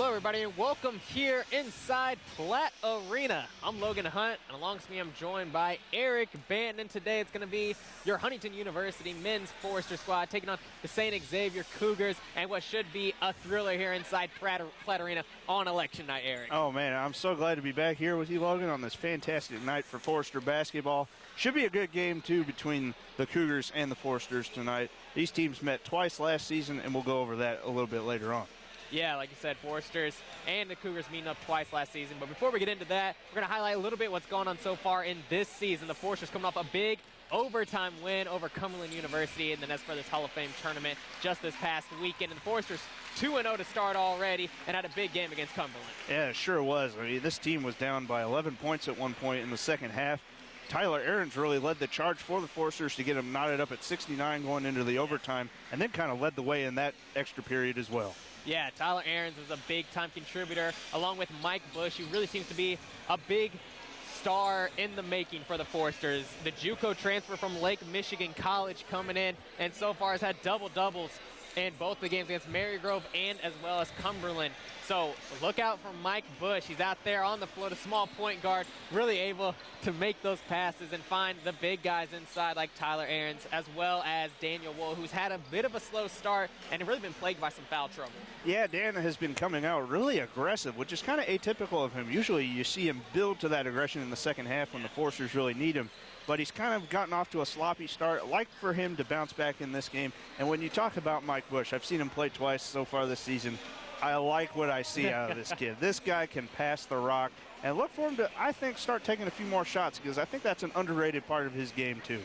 Hello everybody and welcome here inside Platte Arena. I'm Logan Hunt and alongside me I'm joined by Eric Banton, and today it's going to be your Huntington University men's Forester squad taking on the St. Xavier Cougars and what should be a thriller here inside Platte Arena on election night, Eric. Oh man, I'm so glad to be back here with you, Logan, on this fantastic night for Forester basketball. Should be a good game too between the Cougars and the Foresters tonight. These teams met twice last season and we'll go over that a little bit later on. Yeah, like you said, Foresters and the Cougars meeting up twice last season. But before we get into that, we're going to highlight a little bit what's going on so far in this season. The Foresters coming off a big overtime win over Cumberland University in the Nez Brothers Hall of Fame tournament just this past weekend. And the Foresters 2-0 to start already and had a big game against Cumberland. Yeah, it sure was. I mean, this team was down by 11 points at one point in the second half. Tyler Ahrens really led the charge for the Foresters to get them knotted up at 69 going into the overtime, and then kind of led the way in that extra period as well. Yeah, Tyler Ahrens was a big-time contributor, along with Mike Bush, who really seems to be a big star in the making for the Foresters. The JUCO transfer from Lake Michigan College coming in, and so far has had double-doubles in both the games against Marygrove and as well as Cumberland. So look out for Mike Bush. He's out there on the floor, the small point guard, really able to make those passes and find the big guys inside like Tyler Ahrens, as well as Daniel Wool, who's had a bit of a slow start and really been plagued by some foul trouble. Yeah, Dan has been coming out really aggressive, which is kind of atypical of him. Usually you see him build to that aggression in the second half when the Foresters really need him. But he's kind of gotten off to a sloppy start. I'd like for him to bounce back in this game. And when you talk about Mike Bush, I've seen him play twice so far this season. I like what I see out of this kid. This guy can pass the rock. And look for him to, I think, start taking a few more shots, because I think that's an underrated part of his game, too.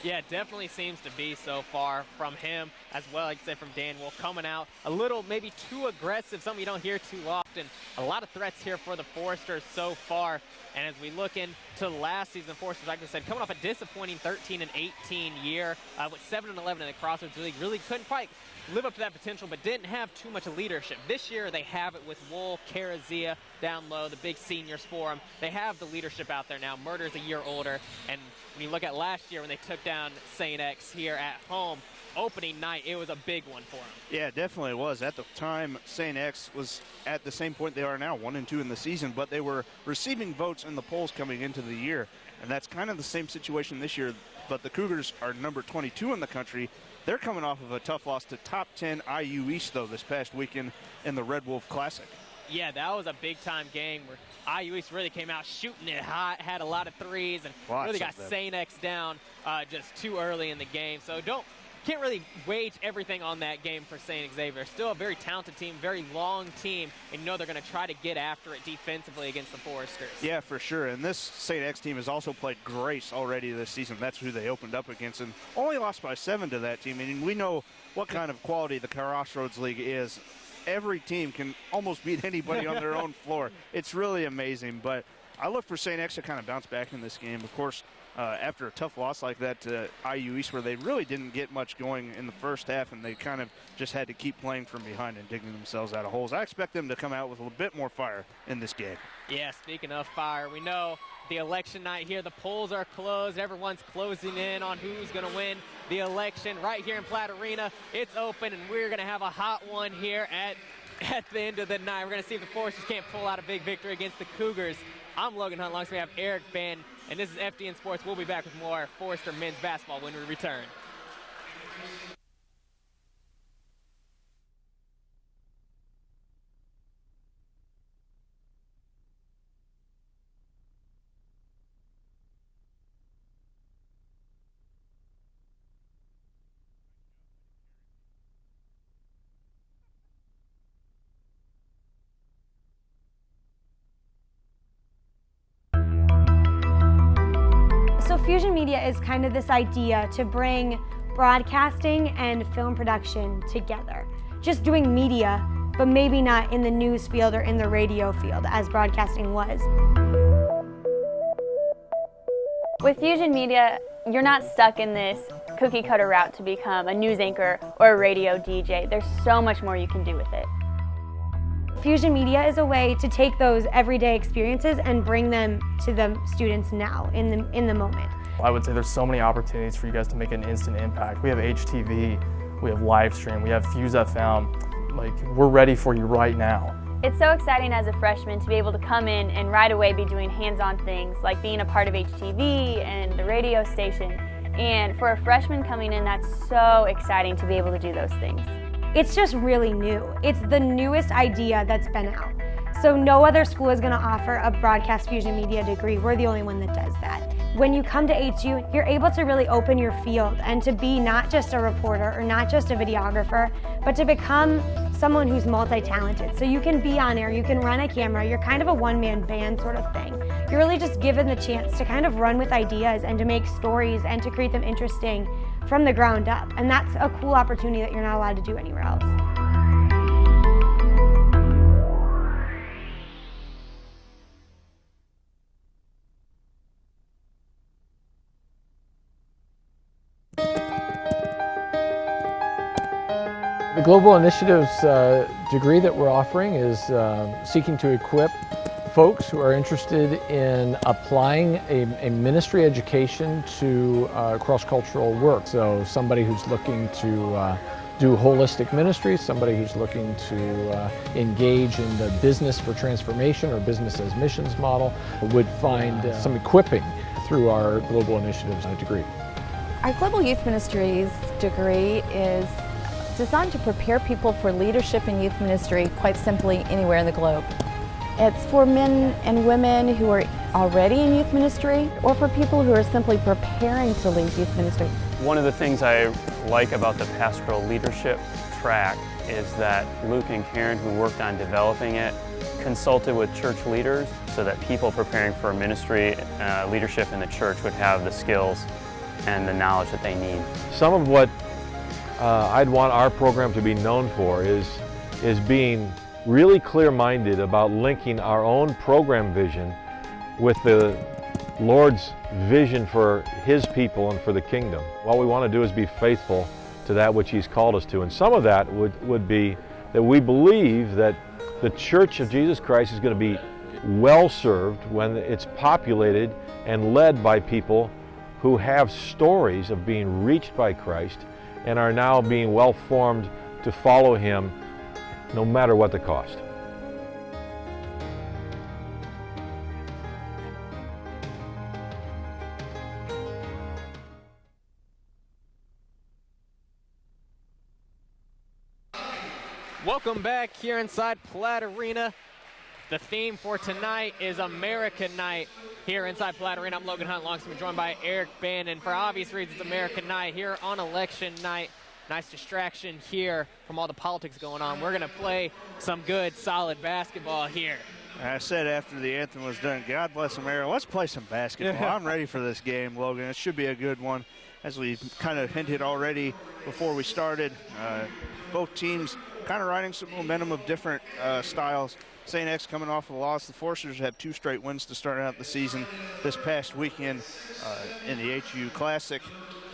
Yeah, it definitely seems to be so far from him, as well, like I said, from Dan Wool, coming out a little maybe too aggressive, something you don't hear too often. A lot of threats here for the Foresters so far. And as we look into last season, the Foresters, like I said, coming off a disappointing 13-18 year with 7-11 in the Crossroads League, really couldn't quite live up to that potential, but didn't have too much leadership. This year they have it with Wool, Carazia down low, the big seniors for them. They have the leadership out there now. Murder's a year older, and when you look at last year when they took down St. X here at home, opening night, it was a big one for them. Yeah, definitely it was. At the time, St. X was at the same point they are now, 1-2 in the season, but they were receiving votes in the polls coming into the year, and that's kind of the same situation this year. But the Cougars are number 22 in the country. They're coming off of a tough loss to top 10 IU East, though, this past weekend in the Red Wolf Classic. Yeah, that was a big-time game where IU East really came out shooting it hot, had a lot of threes, and really got St. X down just too early in the game. So can't really wage everything on that game for St. Xavier. Still a very talented team, very long team, and you know they're going to try to get after it defensively against the Foresters. Yeah, for sure. And this St. X team has also played Grace already this season. That's who they opened up against, and only lost by 7 to that team. And we know what kind of quality the Crossroads League is. Every team can almost beat anybody on their own floor. It's really amazing. But I look for St. X to kind of bounce back in this game. Of course, after a tough loss like that to IU East, where they really didn't get much going in the first half, and they kind of just had to keep playing from behind and digging themselves out of holes. I expect them to come out with a little bit more fire in this game. Yeah, speaking of fire, we know the election night here, the polls are closed. Everyone's closing in on who's going to win the election right here in Platte Arena. It's open, and we're going to have a hot one here at the end of the night. We're going to see if the Foresters can't pull out a big victory against the Cougars. I'm Logan Hunt. Alongside me, we have Eric Banton, and this is FDN Sports. We'll be back with more Forester men's basketball when we return. Fusion Media is kind of this idea to bring broadcasting and film production together. Just doing media, but maybe not in the news field or in the radio field as broadcasting was. With Fusion Media, you're not stuck in this cookie cutter route to become a news anchor or a radio DJ. There's so much more you can do with it. Fusion Media is a way to take those everyday experiences and bring them to the students now, in the moment. I would say there's so many opportunities for you guys to make an instant impact. We have HTV, we have live stream, we have Fuse FM. Like, we're ready for you right now. It's so exciting as a freshman to be able to come in and right away be doing hands-on things like being a part of HTV and the radio station. And for a freshman coming in, that's so exciting to be able to do those things. It's just really new. It's the newest idea that's been out. So no other school is going to offer a broadcast fusion media degree. We're the only one that does that. When you come to HU, you're able to really open your field and to be not just a reporter or not just a videographer, but to become someone who's multi-talented. So you can be on air, you can run a camera, you're kind of a one-man band sort of thing. You're really just given the chance to kind of run with ideas and to make stories and to create them interesting from the ground up. And that's a cool opportunity that you're not allowed to do anywhere else. The Global Initiatives degree that we're offering is seeking to equip folks who are interested in applying a ministry education to cross-cultural work. So somebody who's looking to do holistic ministry, somebody who's looking to engage in the business for transformation or business as missions model would find some equipping through our Global Initiatives degree. Our Global Youth Ministries degree is designed to prepare people for leadership in youth ministry, quite simply anywhere in the globe. It's for men and women who are already in youth ministry or for people who are simply preparing to lead youth ministry. One of the things I like about the pastoral leadership track is that Luke and Karen, who worked on developing it, consulted with church leaders so that people preparing for ministry leadership in the church would have the skills and the knowledge that they need. Some of what I'd want our program to be known for is being really clear-minded about linking our own program vision with the Lord's vision for His people and for the kingdom. What we want to do is be faithful to that which He's called us to. And some of that would be that we believe that the Church of Jesus Christ is going to be well served when it's populated and led by people who have stories of being reached by Christ and are now being well formed to follow Him no matter what the cost. Welcome back here inside Platt Arena. The theme for tonight is American Night here inside Platt Arena. I'm Logan Hunt, alongside joined by Eric Bannon. For obvious reasons, American Night here on election night. Nice distraction here from all the politics going on. We're going to play some good, solid basketball here. I said after the anthem was done, God bless America, let's play some basketball. I'm ready for this game, Logan. It should be a good one. As we kind of hinted already before we started, both teams kind of riding some momentum of different styles. St. X coming off of a loss. The Foresters have 2 straight wins to start out the season this past weekend in the HU Classic,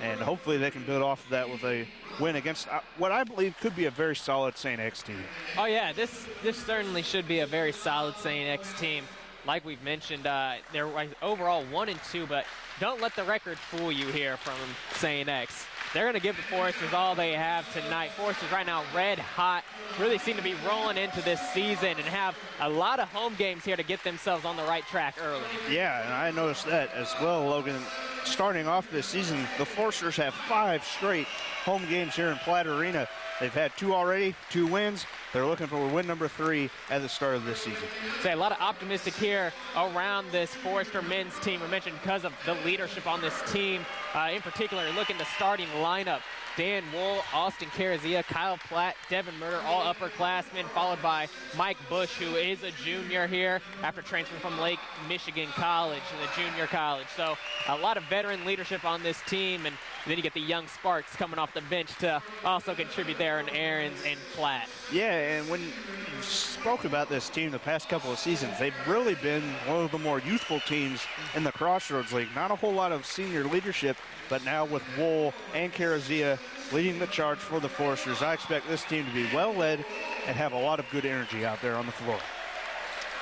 and hopefully they can build off of that with a win against what I believe could be a very solid St. X team. Oh yeah, this certainly should be a very solid St. X team. Like we've mentioned, they're overall 1-2, but don't let the record fool you here from St. X. They're going to give the Foresters all they have tonight. Foresters right now red hot, really seem to be rolling into this season and have a lot of home games here to get themselves on the right track early. Yeah, and I noticed that as well, Logan. Starting off this season, the Foresters have 5 straight home games here in Platt Arena. They've had 2 already, 2 wins. They're looking for win number 3 at the start of this season. Say a lot of optimistic here around this Forester men's team. We mentioned because of the leadership on this team. In particular, look at the starting lineup. Dan Wool, Austin Carazia, Kyle Platt, Devin Murder, all upperclassmen, followed by Mike Bush, who is a junior here after transferring from Lake Michigan College, the junior college. So a lot of veteran leadership on this team, and then you get the young sparks coming off the bench to also contribute there in Aarons and Platt. Yeah, and when you spoke about this team the past couple of seasons, they've really been one of the more youthful teams in the Crossroads League. Not a whole lot of senior leadership, but now with Wool and Carazia leading the charge for the Foresters, I expect this team to be well led and have a lot of good energy out there on the floor.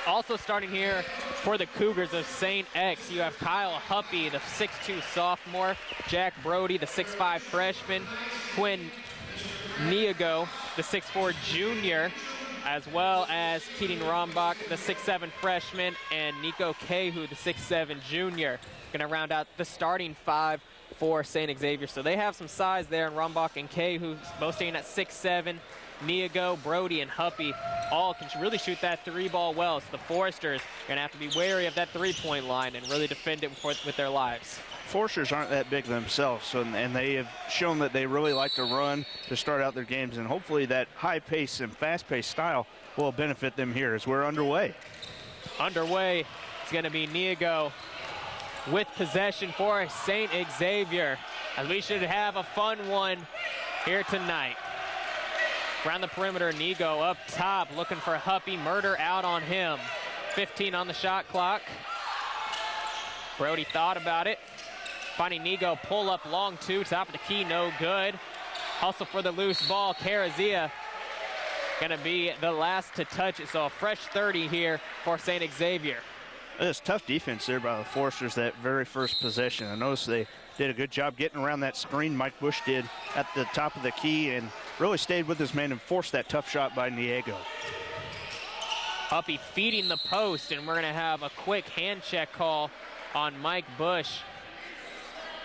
Also starting here for the Cougars of St. X, you have Kyle Huppy, the 6'2 sophomore, Jack Brody, the 6'5 freshman, Quinn Niago, the 6'4 junior, as well as Keating Rombach, the 6'7 freshman, and Nico Cahu, the 6'7 junior. Going to round out the starting 5 for St. Xavier. So they have some size there, and Rombach and Cahu both staying at 6'7". Niago, Brody, and Huppy all can really shoot that 3-ball well. So the Foresters are going to have to be wary of that 3-point line and really defend it with their lives. Foresters aren't that big themselves, and they have shown that they really like to run to start out their games, and hopefully that high-pace and fast-paced style will benefit them here as we're underway. Underway is going to be Niago with possession for St. Xavier, as we should have a fun one here tonight. Around the perimeter, Nigo up top, looking for Huppy. Murder out on him. 15 on the shot clock. Brody thought about it. Finding Nigo, pull up long 2, top of the key, no good. Hustle for the loose ball. Carazia gonna be the last to touch it, so a fresh 30 here for St. Xavier. It's tough defense there by the Foresters that very first possession. I noticed they did a good job getting around that screen Mike Bush did at the top of the key and really stayed with his man and forced that tough shot by Niago. Huppy feeding the post, and we're going to have a quick hand check call on Mike Bush.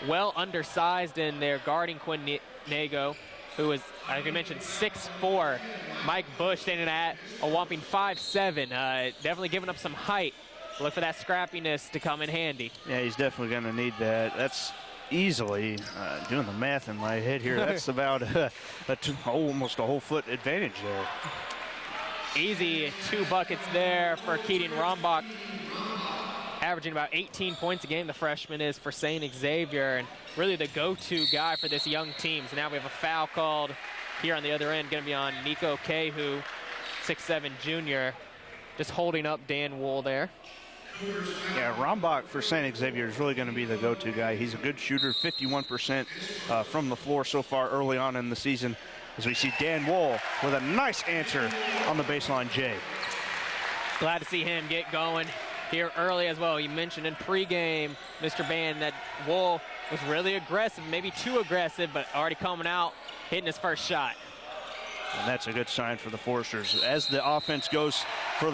Well undersized in there, guarding Quinn Niago, who is, as I mentioned, 6'4". Mike Bush standing at a whopping 5'7". Definitely giving up some height. Look for that scrappiness to come in handy. Yeah, he's definitely going to need that. That's easily, doing the math in my head here, that's about almost a whole foot advantage there. Easy 2 buckets there for Keating Rombach. Averaging about 18 points a game, the freshman is for St. Xavier, and really the go-to guy for this young team. So now we have a foul called here on the other end, going to be on Nico Cahu, 6'7 junior, just holding up Dan Wool there. Yeah, Rombach for St. Xavier is really going to be the go-to guy. He's a good shooter, 51% from the floor so far early on in the season, as we see Dan Wool with a nice answer on the baseline J. Glad to see him get going here early as well. You mentioned in pregame, Mr. Band, that Wool was really aggressive, maybe too aggressive, but already coming out, hitting his first shot. And that's a good sign for the Foresters. As the offense goes for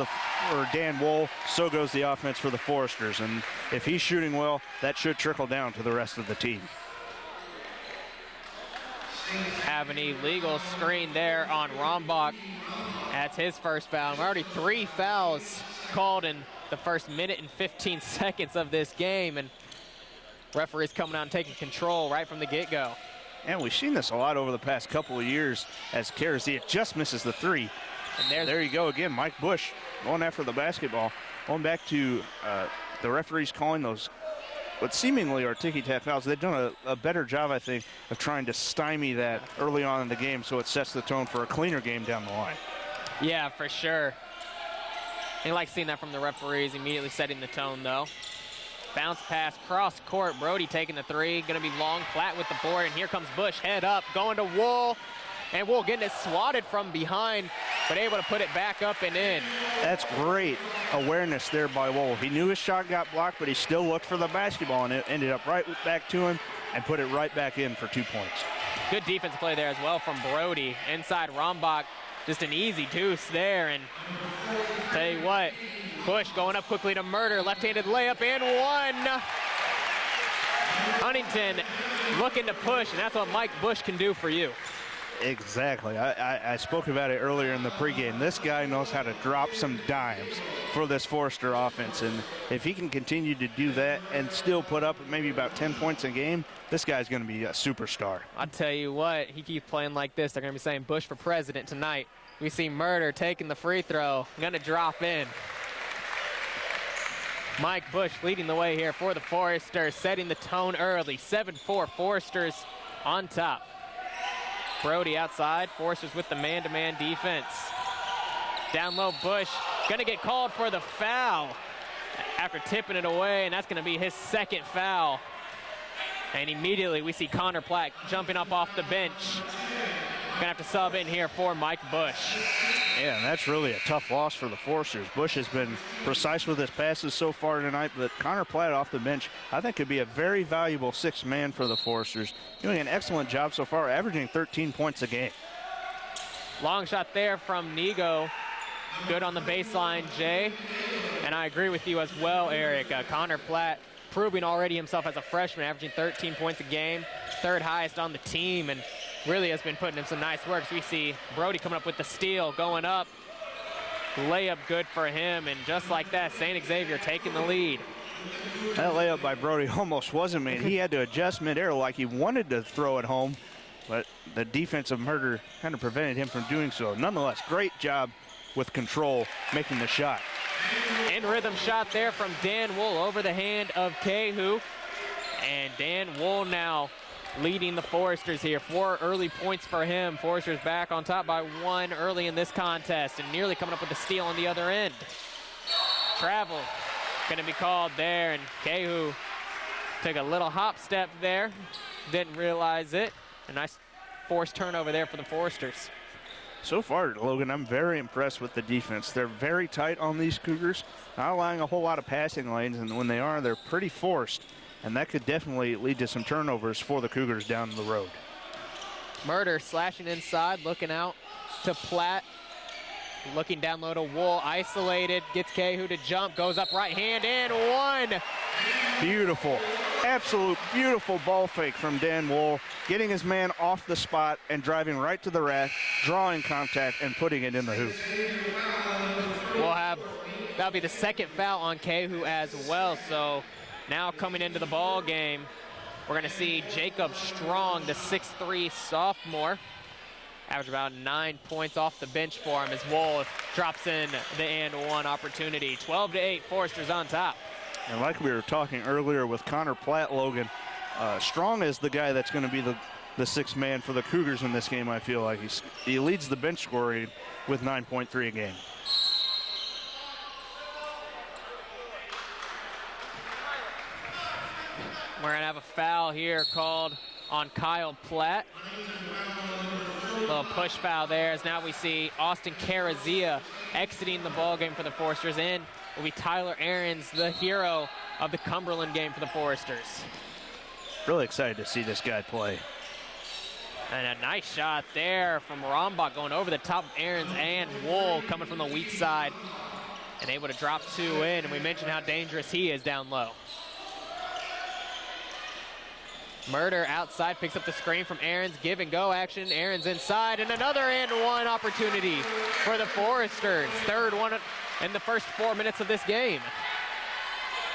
Dan Wool, so goes the offense for the Foresters. And if he's shooting well, that should trickle down to the rest of the team. Have an illegal screen there on Rombach. That's his first foul. We're already 3 fouls called in the first minute and 15 seconds of this game. And referees coming out and taking control right from the get-go. And we've seen this a lot over the past couple of years as Carazia just misses the 3. And there you go again, Mike Bush going after the basketball. Going back to the referees calling those what seemingly are ticky-tack fouls. They've done a better job, I think, of trying to stymie that early on in the game so it sets the tone for a cleaner game down the line. Yeah, for sure. I like seeing that from the referees, immediately setting the tone, though. Bounce pass, cross court. Brody taking the 3. Going to be long, flat with the board. And here comes Bush, head up, going to Wool. And Wool getting it swatted from behind, but able to put it back up and in. That's great awareness there by Wool. He knew his shot got blocked, but he still looked for the basketball, and it ended up right back to him and put it right back in for 2 points. Good defense play there as well from Brody. Inside Rombach, just an easy deuce there. And tell you what, Bush going up quickly to Murder. Left-handed layup and 1. Huntington looking to push, and that's what Mike Bush can do for you. Exactly. I spoke about it earlier in the pregame. This guy knows how to drop some dimes for this Forester offense, and if he can continue to do that and still put up maybe about 10 points a game, this guy's going to be a superstar. I'll tell you what, he keeps playing like this, they're going to be saying Bush for president tonight. We see Murder taking the free throw, going to drop in. Mike Bush leading the way here for the Foresters, setting the tone early. 7-4, Foresters on top. Brody outside, Foresters with the man-to-man defense. Down low, Bush gonna get called for the foul after tipping it away, and that's gonna be his second foul. And immediately we see Connor Platt jumping up off the bench. Gonna have to sub in here for Mike Bush. Yeah, and that's really a tough loss for the Foresters. Bush has been precise with his passes so far tonight, but Connor Platt off the bench, I think, could be a very valuable sixth man for the Foresters. Doing an excellent job so far, averaging 13 points a game. Long shot there from Nigo. Good on the baseline, Jay. And I agree with you as well, Eric. Connor Platt proving already himself as a freshman, averaging 13 points a game, third highest on the team, and really has been putting in some nice work. So we see Brody coming up with the steal, going up. Layup good for him, and just like that, St. Xavier taking the lead. That layup by Brody almost wasn't made. He had to adjust midair like he wanted to throw it home, but the defense of Murder kind of prevented him from doing so. Nonetheless, great job with control, making the shot. In rhythm shot there from Dan Wool over the hand of Kehu. And Dan Wool now leading the Foresters here. 4 early points for him. Foresters back on top by 1 early in this contest, and nearly coming up with a steal on the other end. Travel gonna be called there, and Kehu took a little hop step there. Didn't realize it. A nice forced turnover there for the Foresters. So far, Logan, I'm very impressed with the defense. They're very tight on these Cougars, not allowing a whole lot of passing lanes, and when they are, they're pretty forced, and that could definitely lead to some turnovers for the Cougars down the road. Murder slashing inside, looking out to Platt. Looking down low to Wool, isolated, gets Kehu to jump, goes up right hand and one. Beautiful, absolute beautiful ball fake from Dan Wool, getting his man off the spot and driving right to the rack, drawing contact and putting it in the hoop. That'll be the second foul on Kehu as well. So now coming into the ball game, we're gonna see Jacob Strong, the 6'3" sophomore, average about 9 points off the bench for him as Wool drops in the and one opportunity. 12-8, Foresters on top. And like we were talking earlier with Connor Platt, Logan, Strong is the guy that's going to be the sixth man for the Cougars in this game, I feel like. He leads the bench scoring with 9.3 a game. We're going to have a foul here called on Kyle Platt. A little push foul there, as now we see Austin Carazia exiting the ball game for the Foresters, and will be Tyler Ahrens, the hero of the Cumberland game for the Foresters. Really excited to see this guy play. And a nice shot there from Rombach going over the top of Ahrens, and Wool coming from the weak side and able to drop 2 in, and we mentioned how dangerous he is down low. Murder outside, picks up the screen from Ahrens, give and go action. Ahrens inside, and another and one opportunity for the Foresters. Third one in the first 4 minutes of this game.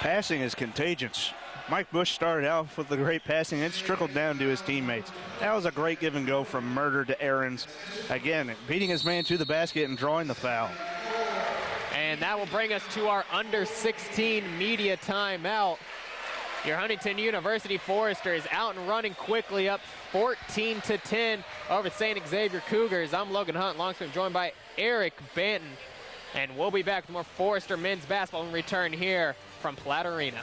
Passing is contagious. Mike Bush started out with the great passing. It's trickled down to his teammates. That was a great give and go from Murder to Ahrens. Again, beating his man to the basket and drawing the foul. And that will bring us to our under 16 media timeout. Your Huntington University Foresters out and running quickly, up 14-10 over St. Xavier Cougars. I'm Logan Hunt, Longswim, joined by Eric Banton. And we'll be back with more Forester men's basketball when we return here from Platt Arena.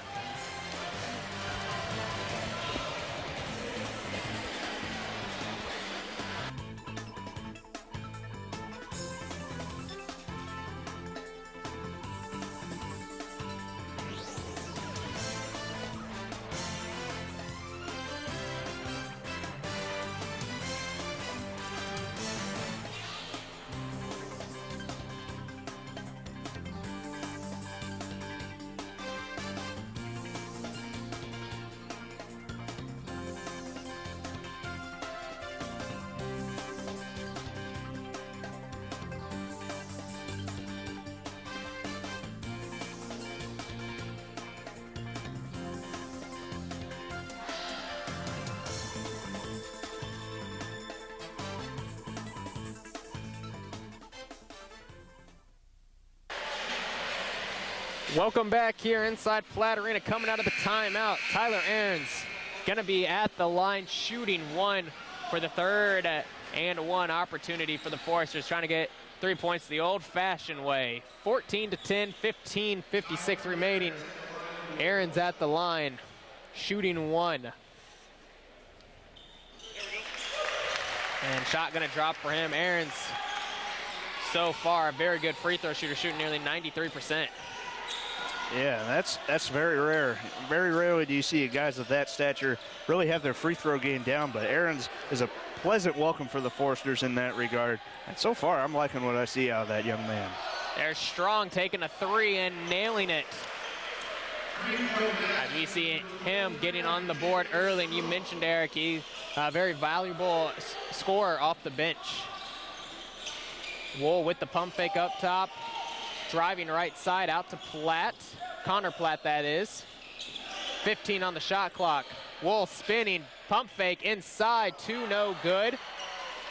Welcome back here inside Platt Arena. Coming out of the timeout, Tyler Ahrens gonna be at the line shooting one for the third and one opportunity for the Foresters, trying to get 3 points the old-fashioned way. 14-10, 15:56 remaining. Ahrens at the line, shooting one. And shot gonna drop for him. Ahrens, so far, a very good free throw shooter, shooting nearly 93%. Yeah, that's very rare. Very rarely do you see guys of that stature really have their free throw game down, but Ahrens is a pleasant welcome for the Foresters in that regard. And so far, I'm liking what I see out of that young man. There's Strong taking a 3 and nailing it. As we see him getting on the board early, and you mentioned, Eric, he's a very valuable scorer off the bench. Wool with the pump fake up top, driving right side out to Platt, Connor Platt that is. 15 on the shot clock. Wool spinning, pump fake inside, 2 no good.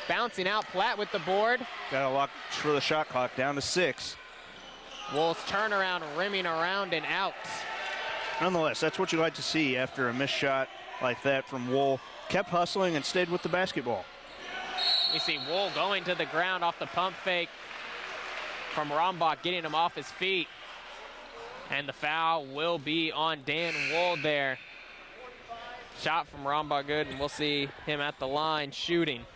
Bouncing out, Platt with the board. Got a lock for the shot clock, down to 6. Wool's turnaround, rimming around and out. Nonetheless, that's what you like to see after a missed shot like that from Wool. Kept hustling and stayed with the basketball. We see Wool going to the ground off the pump fake from Rombach, getting him off his feet. And the foul will be on Dan Wool there. Shot from Rombach good, and we'll see him at the line shooting.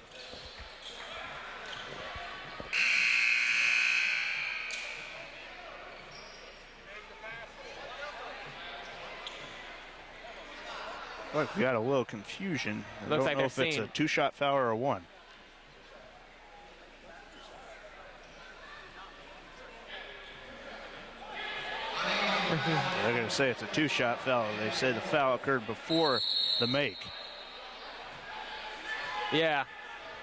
Look, we got a little confusion. I Looks don't like know if it's a 2-shot foul or a 1. They're going to say it's a 2-shot foul. They say the foul occurred before the make. Yeah,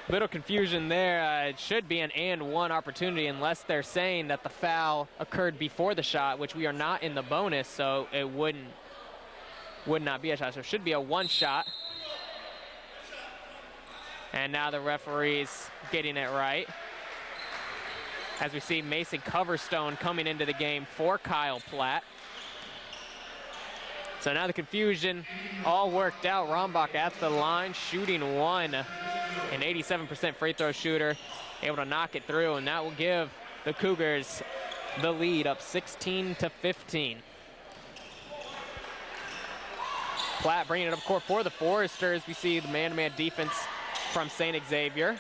little confusion there. It should be an and 1 opportunity unless they're saying that the foul occurred before the shot, which we are not in the bonus, so it would not be a shot. So it should be a 1 shot. And now the referee's getting it right. As we see Mason Coverstone coming into the game for Kyle Platt. So now the confusion all worked out. Rombach at the line, shooting 1. An 87% free throw shooter, able to knock it through, and that will give the Cougars the lead up 16-15. Platt bringing it up court for the Foresters. We see the man-to-man defense from St. Xavier.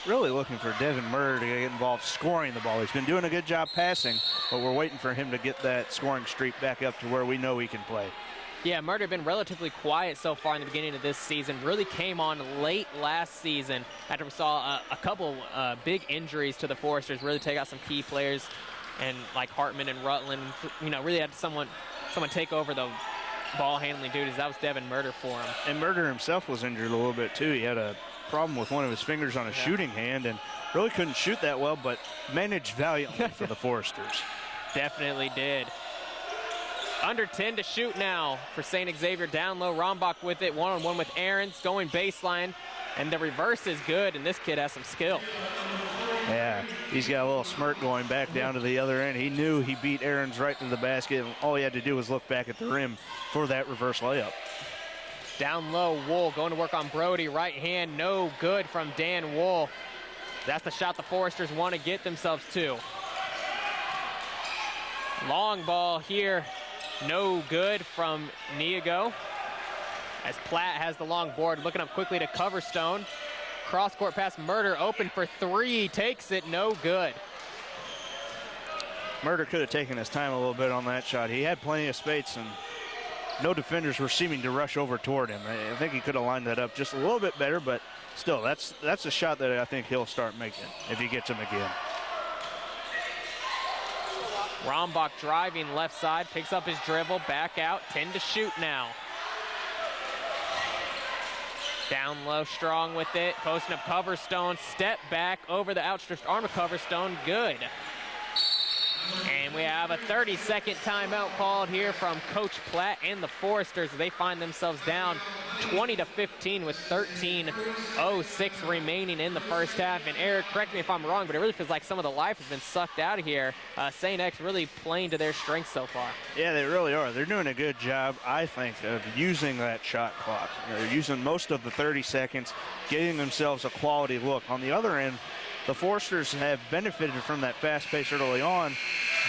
Really looking for Devin Murder to get involved scoring the ball. He's been doing a good job passing, but we're waiting for him to get that scoring streak back up to where we know he can play. Yeah, Murder been relatively quiet so far in the beginning of this season. Really came on late last season after we saw a couple big injuries to the Foresters, really take out some key players, and like Hartman and Rutland, you know, really had someone take over the ball handling duties. That was Devin Murder for him. And Murder himself was injured a little bit too. He had a problem with one of his fingers on his shooting hand and really couldn't shoot that well, but managed valiantly for the Foresters. Definitely did. Under 10 to shoot now for St. Xavier. Down low, Rombach with it, one-on-one with Ahrens, going baseline, and the reverse is good, and this kid has some skill. Yeah, he's got a little smirk going back down to the other end. He knew he beat Ahrens right to the basket, and all he had to do was look back at the rim for that reverse layup. Down low, Wool going to work on Brody. Right hand, no good from Dan Wool. That's the shot the Foresters want to get themselves to. Long ball here, no good from Niago. As Platt has the long board, looking up quickly to Coverstone. Cross-court pass, Murder open for 3, takes it, no good. Murder could have taken his time a little bit on that shot. He had plenty of space, and no defenders were seeming to rush over toward him. I think he could have lined that up just a little bit better, but still, that's a shot that I think he'll start making if he gets him again. Rombach driving left side, picks up his dribble, back out, 10 to shoot now. Down low, Strong with it, posting up Coverstone, step back over the outstretched arm of Coverstone, good. And we have a 30-second timeout called here from Coach Platt and the Foresters. They find themselves down 20-15 with 13:06 remaining in the first half. And Eric, correct me if I'm wrong, but it really feels like some of the life has been sucked out of here. St. X really playing to their strengths so far. Yeah, they really are. They're doing a good job, I think, of using that shot clock. They're using most of the 30 seconds, getting themselves a quality look. On the other end, the Foresters have benefited from that fast pace early on,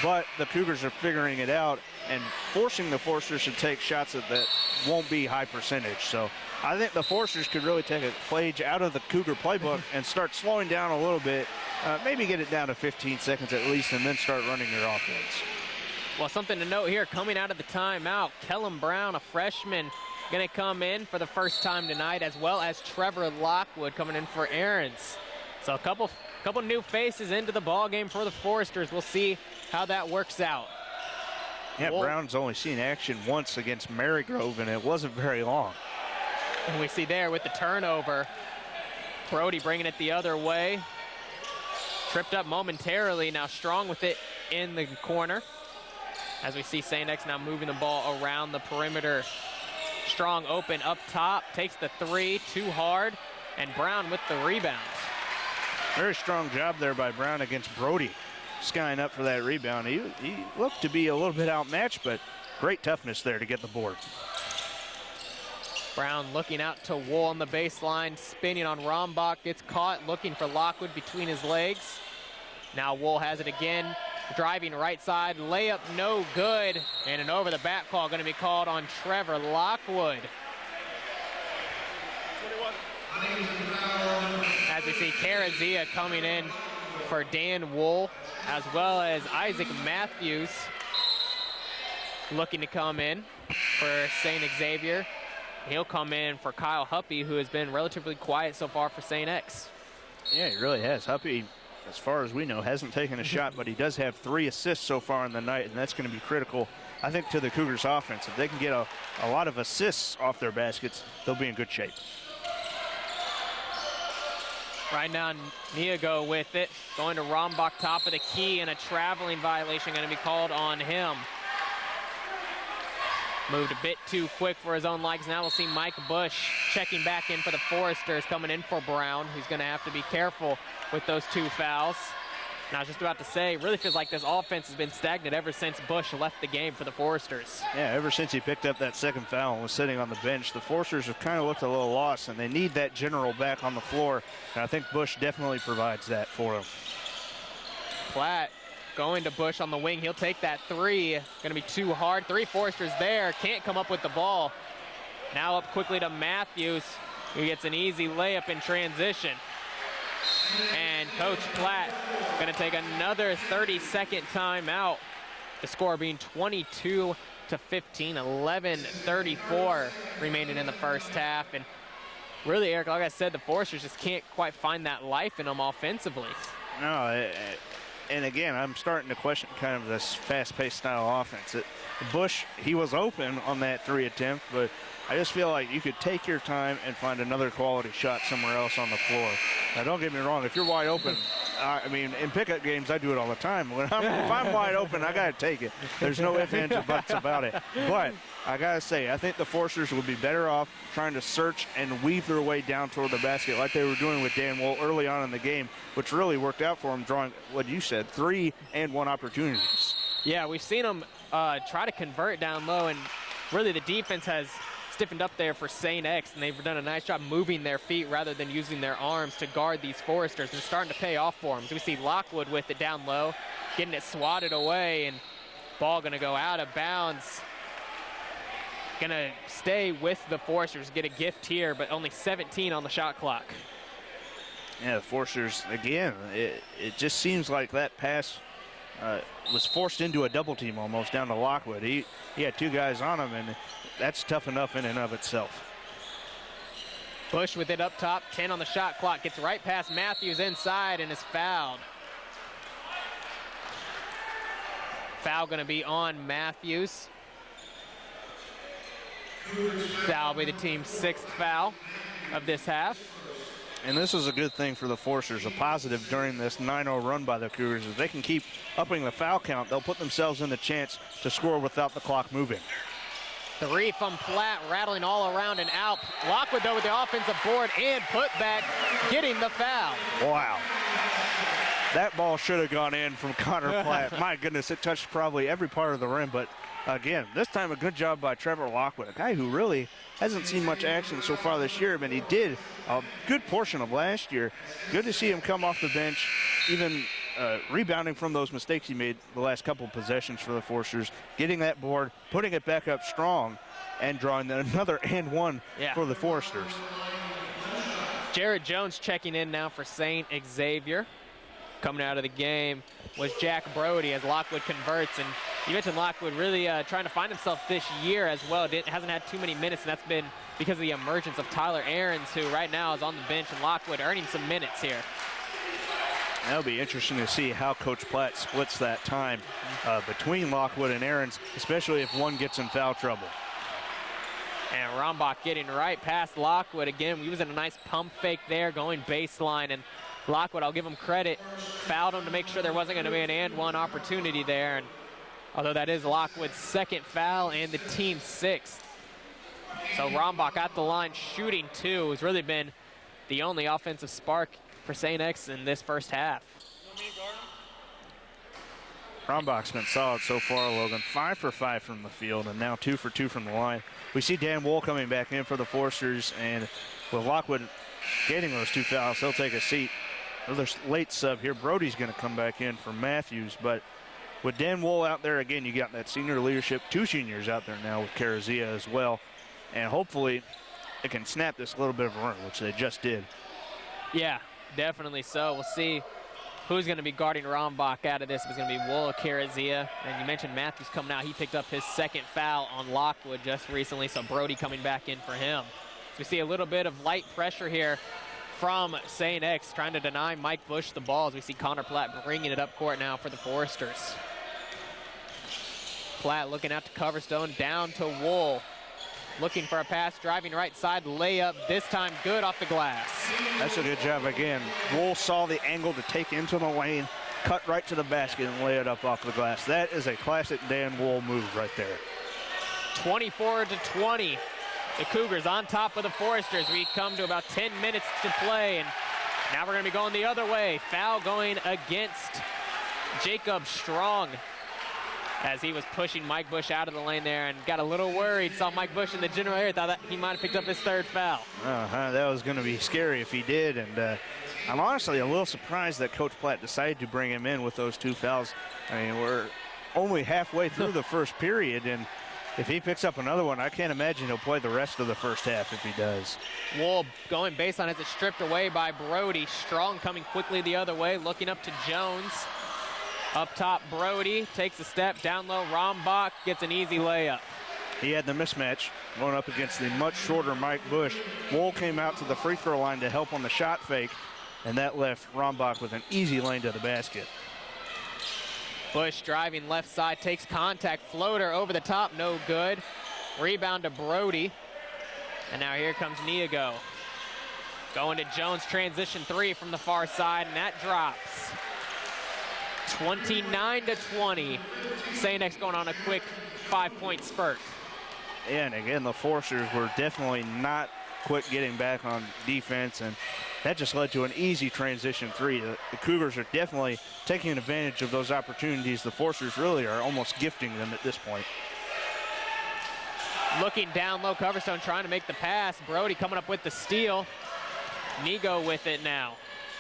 but the Cougars are figuring it out and forcing the Foresters to take shots that won't be high percentage. So I think the Foresters could really take a page out of the Cougar playbook and start slowing down a little bit, maybe get it down to 15 seconds at least, and then start running their offense. Well, something to note here, coming out of the timeout, Kellum Brown, a freshman, going to come in for the first time tonight, as well as Trevor Lockwood coming in for Ahrens. So a couple A couple new faces into the ball game for the Foresters. We'll see how that works out. Yeah, Brown's only seen action once against Marygrove, and it wasn't very long. And we see there with the turnover, Brody bringing it the other way. Tripped up momentarily, now Strong with it in the corner. As we see St. X now moving the ball around the perimeter. Strong open up top, takes the three, too hard, and Brown with the rebound. Very strong job there by Brown against Brody, skying up for that rebound. He looked to be a little bit outmatched, but great toughness there to get the board. Brown looking out to Wool on the baseline, spinning on Rombach, gets caught, looking for Lockwood between his legs. Now Wool has it again, driving right side, layup no good, and an over the back call going to be called on Trevor Lockwood. As we see Carazia coming in for Dan Wool, as well as Isaac Matthews looking to come in for St. Xavier. He'll come in for Kyle Huppy, who has been relatively quiet so far for St. X. Yeah, he really has. Huppy, as far as we know, hasn't taken a shot, but he does have 3 assists so far in the night, and that's going to be critical, I think, to the Cougars' offense. If they can get a lot of assists off their baskets, they'll be in good shape. Right now, Niago with it, going to Rombach, top of the key, and a traveling violation going to be called on him. Moved a bit too quick for his own likes. Now we'll see Mike Bush checking back in for the Foresters, coming in for Brown, who's going to have to be careful with those 2 fouls. And I was just about to say, it really feels like this offense has been stagnant ever since Bush left the game for the Foresters. Yeah, ever since he picked up that 2nd foul and was sitting on the bench, the Foresters have kind of looked a little lost, and they need that general back on the floor, and I think Bush definitely provides that for them. Platt going to Bush on the wing. He'll take that 3. Going to be too hard. 3 Foresters there. Can't come up with the ball. Now up quickly to Matthews, who gets an easy layup in transition. And Coach Platt going to take another 30-second timeout. The score being 22-15, 11:34 remaining in the first half. And really, Eric, like I said, the Foresters just can't quite find that life in them offensively. No, and again, I'm starting to question kind of this fast-paced style offense. Bush, he was open on that 3 attempt, but I just feel like you could take your time and find another quality shot somewhere else on the floor. Now, don't get me wrong. If you're wide open, I mean, in pickup games, I do it all the time. If I'm wide open, I got to take it. There's no ifs, ands, or buts about it. But I got to say, I think the Foresters would be better off trying to search and weave their way down toward the basket like they were doing with Dan Wool early on in the game, which really worked out for them, drawing, what you said, 3 and 1 opportunities. Yeah, we've seen them try to convert down low, and really the defense has stiffened up there for St. X, and they've done a nice job moving their feet rather than using their arms to guard these Foresters, and it's starting to pay off for them. So we see Lockwood with it down low, getting it swatted away, and ball going to go out of bounds. Going to stay with the Foresters, get a gift here, but only 17 on the shot clock. Yeah, the Foresters, again, it just seems like that pass was forced into a double team almost down to Lockwood. He had 2 guys on him, and that's tough enough in and of itself. Bush with it up top, 10 on the shot clock, gets right past Matthews inside and is fouled. Foul going to be on Matthews. That'll be the team's 6th foul of this half. And this is a good thing for the Foresters, a positive during this 9-0 run by the Cougars. If they can keep upping the foul count, they'll put themselves in the chance to score without the clock moving. 3 from Platt, rattling all around and out. Lockwood, though, with the offensive board and putback, getting the foul. Wow. That ball should have gone in from Connor Platt. My goodness, it touched probably every part of the rim, but again, this time a good job by Trevor Lockwood, a guy who really hasn't seen much action so far this year, but he did a good portion of last year. Good to see him come off the bench, even rebounding from those mistakes he made the last couple of possessions for the Foresters, getting that board, putting it back up strong, and drawing another and 1 for the Foresters. Jared Jones checking in now for St. Xavier. Coming out of the game was Jack Brody as Lockwood converts. And you mentioned Lockwood really trying to find himself this year as well. Hasn't had too many minutes, and that's been because of the emergence of Tyler Ahrens, who right now is on the bench, and Lockwood earning some minutes here. That'll be interesting to see how Coach Platt splits that time between Lockwood and Ahrens, especially if one gets in foul trouble. And Rombach getting right past Lockwood again. He was in a nice pump fake there, going baseline, and Lockwood, I'll give him credit, fouled him to make sure there wasn't going to be an and one opportunity there. And although that is Lockwood's second foul and the team's sixth. So Rombach at the line shooting two has really been the only offensive spark for St. X in this first half. Rombach's been solid so far, Logan. 5 for 5 from the field and now 2 for 2 from the line. We see Dan Wool coming back in for the Forsters, and with Lockwood getting those 2 fouls, they'll take a seat. Another late sub here. Brody's going to come back in for Matthews, but with Dan Wool out there, again, you got that senior leadership, 2 seniors out there now with Carazia as well, and hopefully it can snap this little bit of a run, which they just did. Yeah, definitely so. We'll see who's going to be guarding Rombach out of this. It's going to be Wool or Carazia. And you mentioned Matthews coming out. He picked up his second foul on Lockwood just recently, so Brody coming back in for him. So we see a little bit of light pressure here from St. X, trying to deny Mike Bush the ball, as we see Connor Platt bringing it up court now for the Foresters. Platt looking out to Coverstone, down to Wool. Looking for a pass, driving right side, layup, this time good off the glass. That's a good job again. Wool saw the angle to take into the lane, cut right to the basket and lay it up off the glass. That is a classic Dan Wool move right there. 24-20. The Cougars on top of the Foresters. We come to about 10 minutes to play, and now we're going to be going the other way. Foul going against Jacob Strong, as he was pushing Mike Bush out of the lane there and got a little worried. Saw Mike Bush in the general area, thought that he might have picked up his third foul. That was going to be scary if he did, and I'm honestly a little surprised that Coach Platt decided to bring him in with those 2 fouls. I mean, we're only halfway through the first period, and if he picks up another one, I can't imagine he'll play the rest of the first half if he does. Wool going baseline as it's stripped away by Brody. Strong coming quickly the other way, looking up to Jones. Up top, Brody takes a step, down low, Rombach gets an easy layup. He had the mismatch going up against the much shorter Mike Bush. Wool came out to the free throw line to help on the shot fake, and that left Rombach with an easy lane to the basket. Bush driving left side, takes contact, floater over the top, no good. Rebound to Brody, and now here comes Niago. Going to Jones, transition 3 from the far side, and that drops. 29-20. St. X going on a quick 5-point spurt. And again, the Forsters were definitely not quick getting back on defense, and that just led to an easy transition 3. The Cougars are definitely taking advantage of those opportunities. The Forsters really are almost gifting them at this point. Looking down low, Coverstone trying to make the pass. Brody coming up with the steal. Nigo with it now.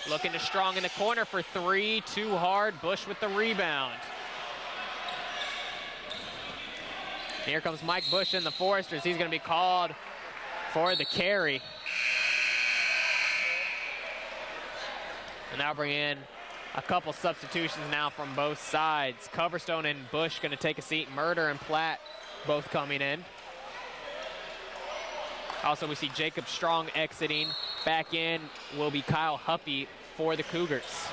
Looking to Strong in the corner for 3, too hard. Bush with the rebound. Here comes Mike Bush in the Foresters. He's going to be called for the carry. And now bring in a couple substitutions now from both sides. Coverstone and Bush going to take a seat. Murder and Platt both coming in. Also, we see Jacob Strong exiting. Back in will be Kyle Huppy for the Cougars.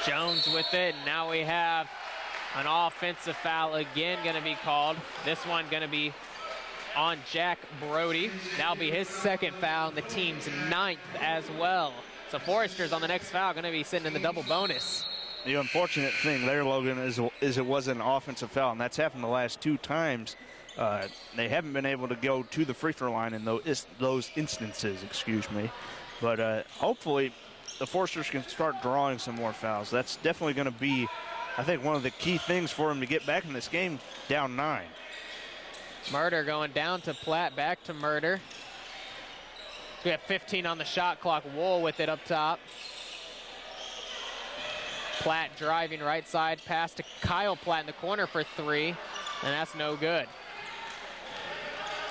Jones with it, and now we have an offensive foul again going to be called. This one going to be on Jack Brody. That'll be his second foul and the team's 9th as well. So Foresters on the next foul going to be sitting in the double bonus. The unfortunate thing there, Logan, is it was an offensive foul, and that's happened the last 2 times. They haven't been able to go to the free throw line in those instances, excuse me. But hopefully the Foresters can start drawing some more fouls. That's definitely going to be, I think, one of the key things for them to get back in this game, down 9. Murder going down to Platt, back to Murder. We have 15 on the shot clock. Wool with it up top. Platt driving right side, pass to Kyle Platt in the corner for 3, and that's no good.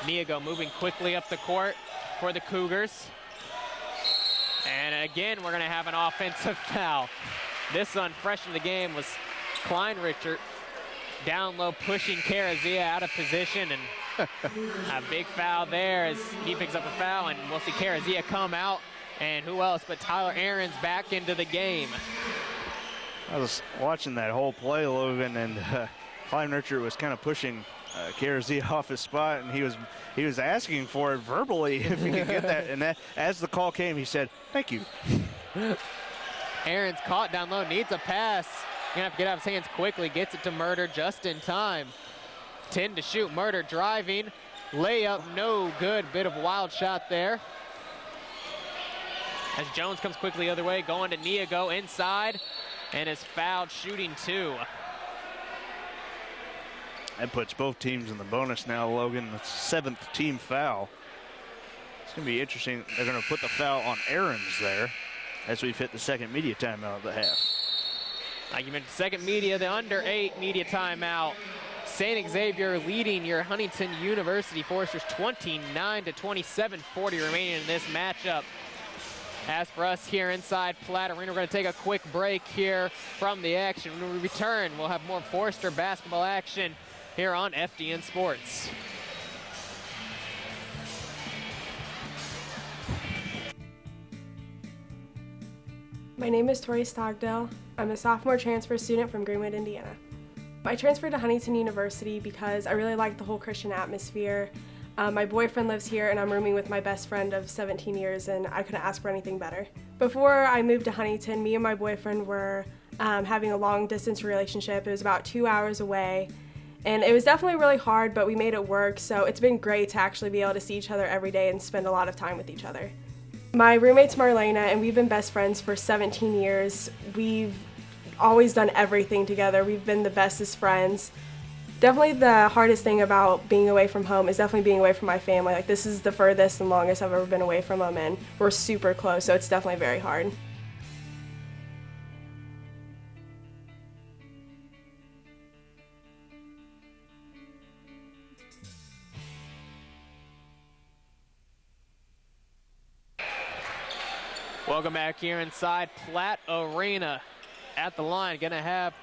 Niago moving quickly up the court for the Cougars. And again, we're going to have an offensive foul. This one, fresh in the game, was Klein Richard. down low, pushing Carazia out of position, and a big foul there as he picks up a foul, and we'll see Carazia come out, and who else but Tyler Ahrens back into the game. I was watching that whole play, Logan, and Klein Richard was kind of pushing Carazia off his spot, and he was asking for it verbally if he could get that. And that, as the call came, he said, "Thank you." Ahrens caught down low, needs a pass. Gonna have to get out of his hands quickly, gets it to Murder just in time. 10 to shoot, Murder driving, layup, no good, bit of wild shot there. As Jones comes quickly the other way, going to Niago inside, and is fouled shooting 2. That puts both teams in the bonus now, Logan. It's 7th team foul. It's going to be interesting. They're going to put the foul on Ahrens there as we've hit the second media timeout of the half. Like you mentioned, second media, the under 8 media timeout. St. Xavier leading your Huntington University Foresters 29-27, 40 remaining in this matchup. As for us here inside Platt Arena, we're going to take a quick break here from the action. When we return, we'll have more Forester basketball action here on FDN Sports. My name is Tori Stogdell. I'm a sophomore transfer student from Greenwood, Indiana. I transferred to Huntington University because I really like the whole Christian atmosphere. My boyfriend lives here, and I'm rooming with my best friend of 17 years, and I couldn't ask for anything better. Before I moved to Huntington, me and my boyfriend were having a long-distance relationship. It was about 2 hours away, and it was definitely really hard, but we made it work, so it's been great to actually be able to see each other every day and spend a lot of time with each other. My roommate's Marlena, and we've been best friends for 17 years. We've always done everything together. We've been the bestest friends. Definitely the hardest thing about being away from home is definitely being away from my family. Like, this is the furthest and longest I've ever been away from them, and we're super close, so it's definitely very hard. Welcome back here inside Platt Arena. At the line, gonna have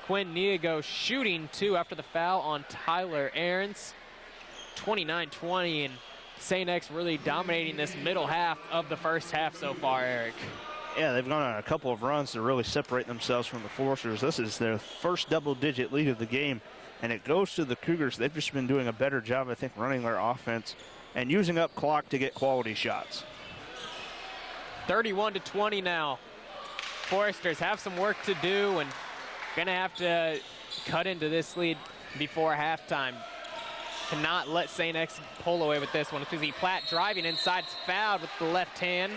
Quinn Niago shooting 2 after the foul on Tyler Ahrens. 29-20, and St. X really dominating this middle half of the first half so far, Eric. Yeah, they've gone on a couple of runs to really separate themselves from the Foresters. This is their first double-digit lead of the game, and it goes to the Cougars. They've just been doing a better job, I think, running their offense and using up clock to get quality shots. 31-20 now. Foresters have some work to do and gonna have to cut into this lead before halftime. Cannot let St. X pull away with this one. It's Susie Platt driving inside, fouled with the left hand.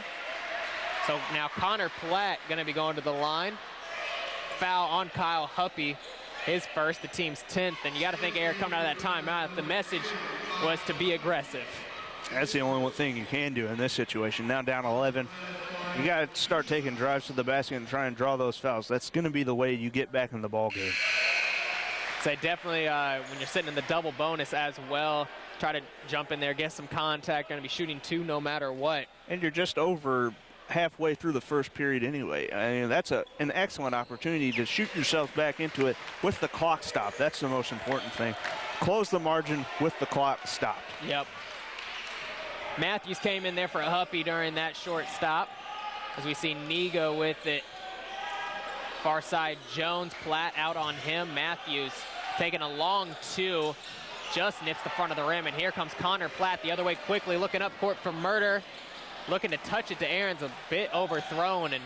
So now Connor Platt gonna be going to the line. Foul on Kyle Huppy, his first, the team's 10th. And you gotta think, Eric, coming out of that timeout, the message was to be aggressive. That's the only one thing you can do in this situation. Now down 11. You got to start taking drives to the basket and try and draw those fouls. That's going to be the way you get back in the ball game. So definitely when you're sitting in the double bonus as well, try to jump in there, get some contact. Going to be shooting 2 no matter what. And you're just over halfway through the first period anyway. I mean, that's an excellent opportunity to shoot yourself back into it with the clock stopped. That's the most important thing. Close the margin with the clock stopped. Yep. Matthews came in there for a Huppy during that short stop. As we see Nigo with it. Far side Jones, Platt out on him. Matthews taking a long 2. Just nips the front of the rim. And here comes Connor Platt the other way quickly, looking up court for Murder. Looking to touch it to Ahrens, a bit overthrown. And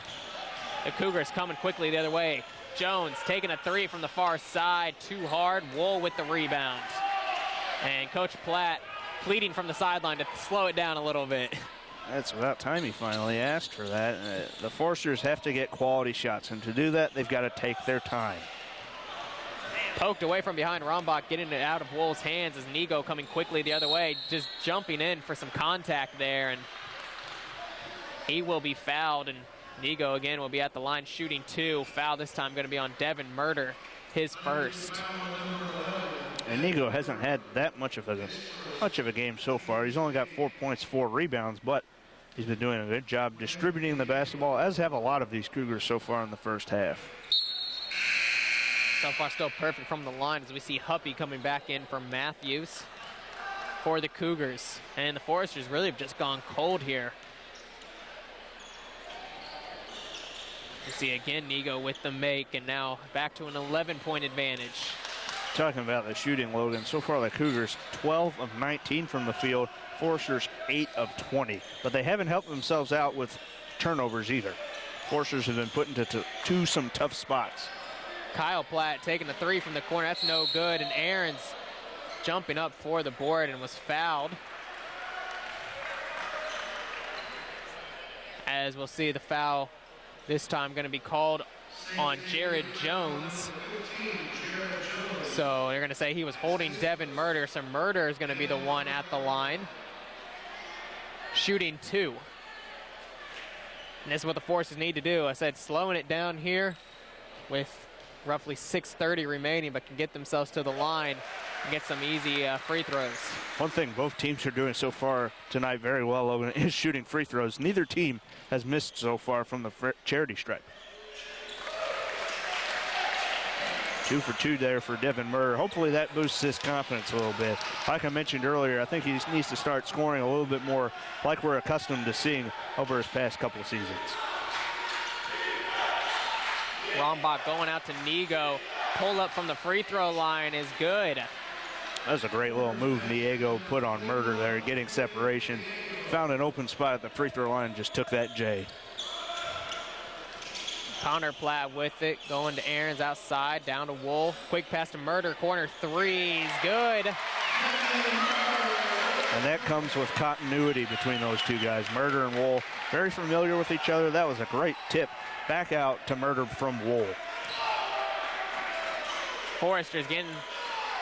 the Cougars coming quickly the other way. Jones taking a 3 from the far side. Too hard. Wool with the rebound. And Coach Platt pleading from the sideline to slow it down a little bit. That's about time he finally asked for that. The Foresters have to get quality shots, and to do that, they've got to take their time. Poked away from behind, Rombach getting it out of Wool's hands as Nigo coming quickly the other way, just jumping in for some contact there, and he will be fouled, and Nigo again will be at the line shooting 2. Foul this time going to be on Devin Murder, his first. And Nigo hasn't had that much of a game so far. He's only got 4 points, 4 rebounds, but he's been doing a good job distributing the basketball, as have a lot of these Cougars so far in the first half. So far still perfect from the line as we see Huppy coming back in from Matthews for the Cougars. And the Foresters really have just gone cold here. You see again Nigo with the make, and now back to an 11-point advantage. Talking about the shooting, Logan, so far the Cougars 12 of 19 from the field, Foresters 8 of 20. But they haven't helped themselves out with turnovers either. Foresters have been put into some tough spots. Kyle Platt taking the three from the corner, that's no good, and Aaron's jumping up for the board and was fouled. As we'll see the foul this time going to be called on Jared Jones. So they're going to say he was holding Devin Murder, so Murder is going to be the one at the line. Shooting 2. And this is what the Forces need to do. I said slowing it down here with roughly 6:30 remaining, but can get themselves to the line and get some easy free throws. One thing both teams are doing so far tonight very well, Logan, is shooting free throws. Neither team has missed so far from the charity stripe. 2 for 2 there for Devin Murder. Hopefully that boosts his confidence a little bit. Like I mentioned earlier, I think he just needs to start scoring a little bit more like we're accustomed to seeing over his past couple of seasons. Rombach going out to Nigo. Pull up from the free throw line is good. That was a great little move Niego put on Murder there, getting separation. Found an open spot at the free throw line and just took that J. Connor Platt with it, going to Aaron's outside, down to Wool. Quick pass to Murder, corner three is good. And that comes with continuity between those two guys. Murder and Wool, very familiar with each other. That was a great tip back out to Murder from Wool. Foresters getting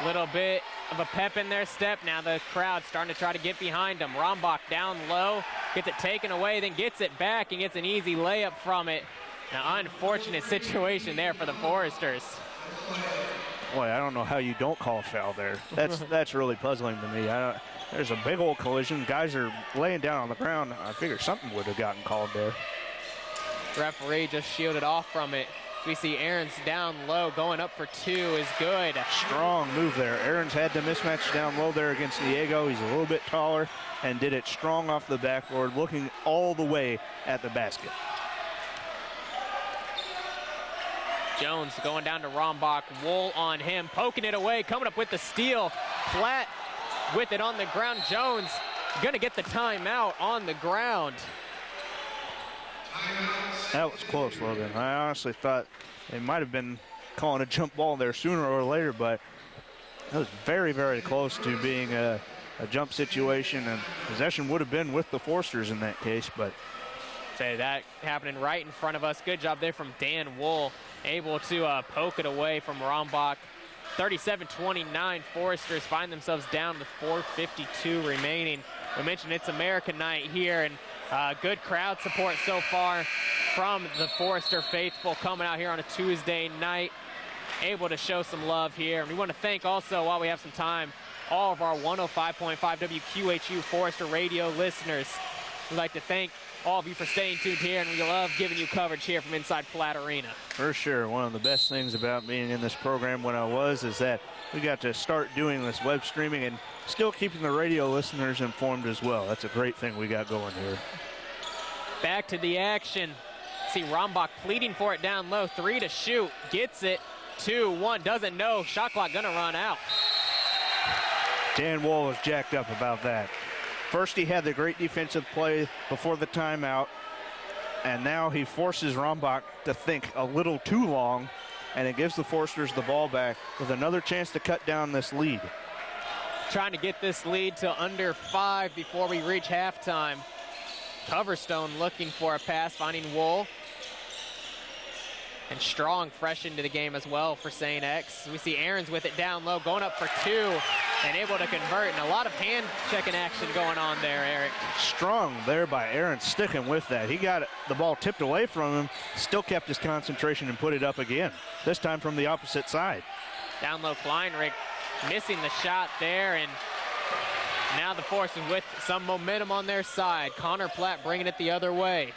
a little bit of a pep in their step. Now the crowd starting to try to get behind them. Rombach down low, gets it taken away, then gets it back and gets an easy layup from it. An unfortunate situation there for the Foresters. Boy, I don't know how you don't call a foul there. That's really puzzling to me. There's a big old collision. Guys are laying down on the ground. I figure something would have gotten called there. Referee just shielded off from it. We see Aaron's down low, going up for 2 is good. Strong move there. Aaron's had the mismatch down low there against Diego. He's a little bit taller and did it strong off the backboard, looking all the way at the basket. Jones going down to Rombach. Wool on him, poking it away, coming up with the steal. Flat with it on the ground. Jones gonna get the timeout on the ground. That was close, Logan. I honestly thought they might have been calling a jump ball there sooner or later, but that was very, very close to being a jump situation, and possession would have been with the Foresters in that case, but say that happening right in front of us. Good job there from Dan Wool, able to poke it away from Rombach. 37-29, Foresters find themselves down to 4:52 remaining. We mentioned it's American night here, and good crowd support so far from the Forester faithful coming out here on a Tuesday night, able to show some love here. And we want to thank also, while we have some time, all of our 105.5 WQHU Forester radio listeners. We'd like to thank all of you for staying tuned here, and we love giving you coverage here from inside Platt Arena. For sure. One of the best things about being in this program when I was is that we got to start doing this web streaming and still keeping the radio listeners informed as well. That's a great thing we got going here. Back to the action. See Rombach pleading for it down low. 3 to shoot. Gets it. 2-1. Doesn't know. Shot clock gonna run out. Dan Wool was jacked up about that. First, he had the great defensive play before the timeout, and now he forces Rombach to think a little too long, and it gives the Foresters the ball back with another chance to cut down this lead. Trying to get this lead to under 5 before we reach halftime. Coverstone looking for a pass, finding Wool. And Strong fresh into the game as well for St. X. We see Aarons with it down low, going up for 2, and able to convert. And a lot of hand-checking action going on there, Eric. Strong there by Aarons, sticking with that. He got the ball tipped away from him, still kept his concentration and put it up again, this time from the opposite side. Down low, Kleinrich missing the shot there, and now the Forces with some momentum on their side. Connor Platt bringing it the other way.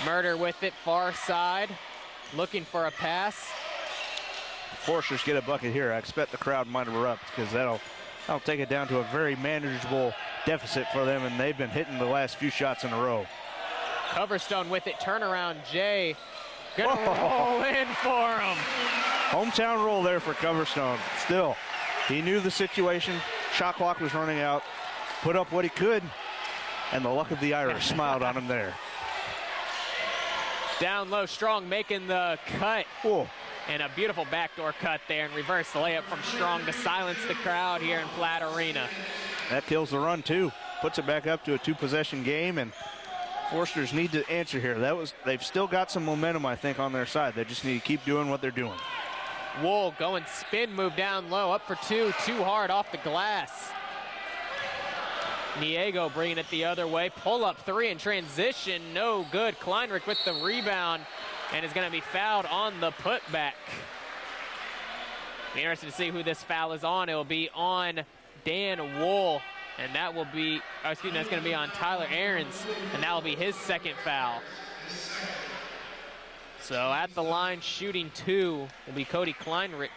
Murder with it, far side, looking for a pass. Foresters get a bucket here. I expect the crowd might erupt because that'll take it down to a very manageable deficit for them, and they've been hitting the last few shots in a row. Coverstone with it, turnaround Jay. Gonna roll in for him. Hometown roll there for Coverstone. Still, he knew the situation. Shot clock was running out. Put up what he could, and the luck of the Irish smiled on him there. Down low, Strong making the cut. Whoa. And a beautiful backdoor cut there and reverse layup from Strong to silence the crowd here in Platt Arena. That kills the run too. Puts it back up to a 2-possession game, and Foresters need to answer here. They've still got some momentum, I think, on their side. They just need to keep doing what they're doing. Wool going spin move down low, up for two, too hard off the glass. Niego bringing it the other way. Pull up three in transition, no good. Kleinrich with the rebound and is going to be fouled on the putback. Be interested to see who this foul is on. It will be on Dan Wool, and that will be, that's going to be on Tyler Ahrens, and that will be his second foul. So at the line shooting two will be Cody Kleinrich.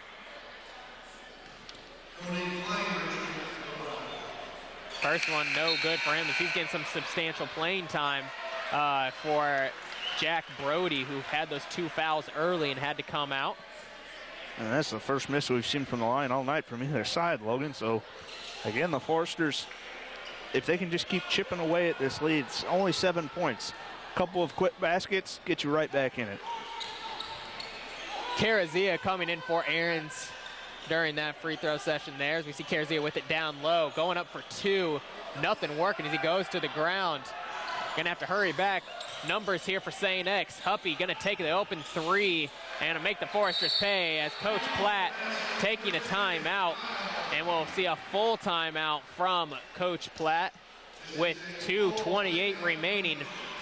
First one no good for him as he's getting some substantial playing time for Jack Brody, who had those two fouls early and had to come out. And that's the first miss we've seen from the line all night from either side, Logan. So again, the Foresters, if they can just keep chipping away at this lead, it's only 7 points. A couple of quick baskets, get you right back in it. Carazia coming in for Ahrens during that free throw session there, as we see Carazia with it down low, going up for two. Nothing working as he goes to the ground. Gonna have to hurry back. Numbers here for St. X. Huppy gonna take the open three and make the Foresters pay as Coach Platt taking a timeout. And we'll see a full timeout from Coach Platt with 2:28 remaining.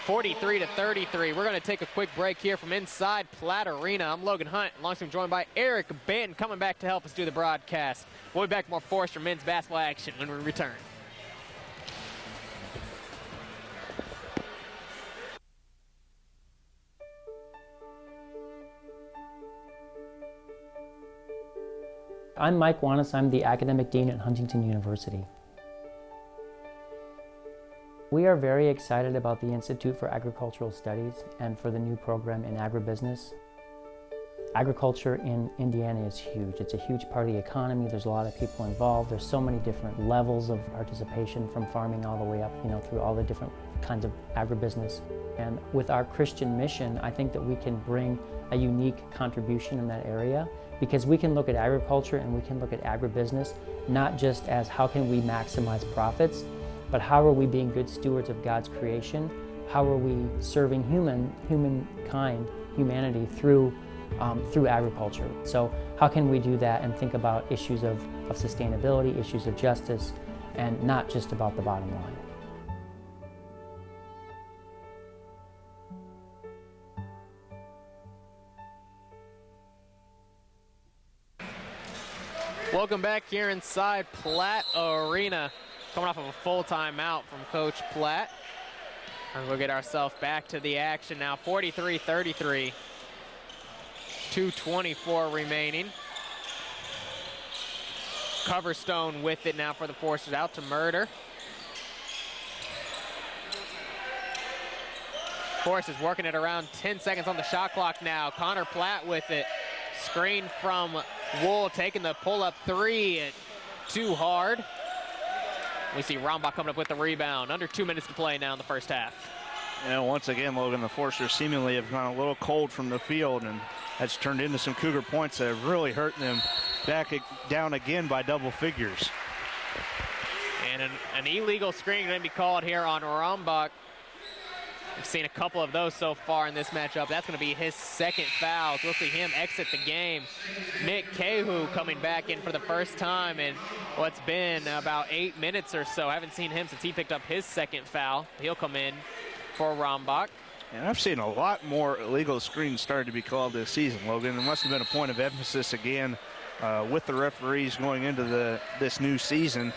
43-33. We're going to take a quick break here from inside Platt Arena. I'm Logan Hunt, alongside I'm joined by Eric Banton, coming back to help us do the broadcast. We'll be back with more Forester men's basketball action when we return. I'm Mike Wanis. I'm the Academic Dean at Huntington University. We are very excited about the Institute for Agricultural Studies and for the new program in agribusiness. Agriculture in Indiana is huge. It's a huge part of the economy. There's a lot of people involved. There's so many different levels of participation, from farming all the way up, through all the different kinds of agribusiness. And with our Christian mission, I think that we can bring a unique contribution in that area, because we can look at agriculture and we can look at agribusiness not just as how can we maximize profits, but how are we being good stewards of God's creation? How are we serving humanity through agriculture? So how can we do that and think about issues of sustainability, issues of justice, and not just about the bottom line? Welcome back here inside Platt Arena. Coming off of a full timeout from Coach Platt. And we'll get ourselves back to the action now. 43-33. 2:24 remaining. Coverstone with it now for the Foresters, out to Murder. Foresters working it around 10 seconds on the shot clock now. Connor Platt with it. Screen from Wool, taking the pull-up three. Too hard. We see Rombach coming up with the rebound. Under 2 minutes to play now in the first half. And once again, Logan, the Foresters seemingly have gone a little cold from the field, and that's turned into some Cougar points that have really hurt them back down again by double figures. And an illegal screen going to be called here on Rombach. We've seen a couple of those so far in this matchup. That's going to be his second foul. So we'll see him exit the game. Nick Cahu coming back in for the first time in what's been about 8 minutes or so. I haven't seen him since he picked up his second foul. He'll come in for Rombach. And I've seen a lot more illegal screens starting to be called this season, Logan. There must have been a point of emphasis again with the referees going into this new season.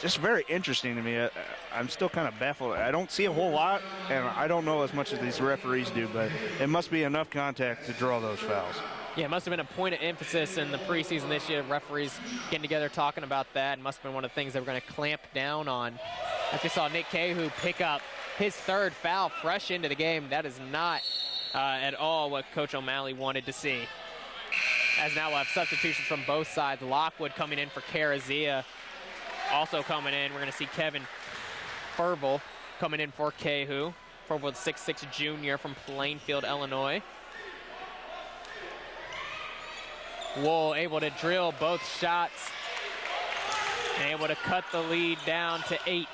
just very interesting to me. I'm still kind of baffled. I don't see a whole lot, and I don't know as much as these referees do, but it must be enough contact to draw those fouls. Yeah, it must have been a point of emphasis in the preseason this year. Referees getting together talking about that. It must have been one of the things they were going to clamp down on. As we saw Nick Cahu pick up his third foul fresh into the game. That is not at all what Coach O'Malley wanted to see. As now we'll have substitutions from both sides. Lockwood coming in for Carazia. Also coming in, we're going to see Kevin Furvel coming in for Cahu. Furvel, 6'6" junior from Plainfield, Illinois. Wool able to drill both shots and able to cut the lead down to 8.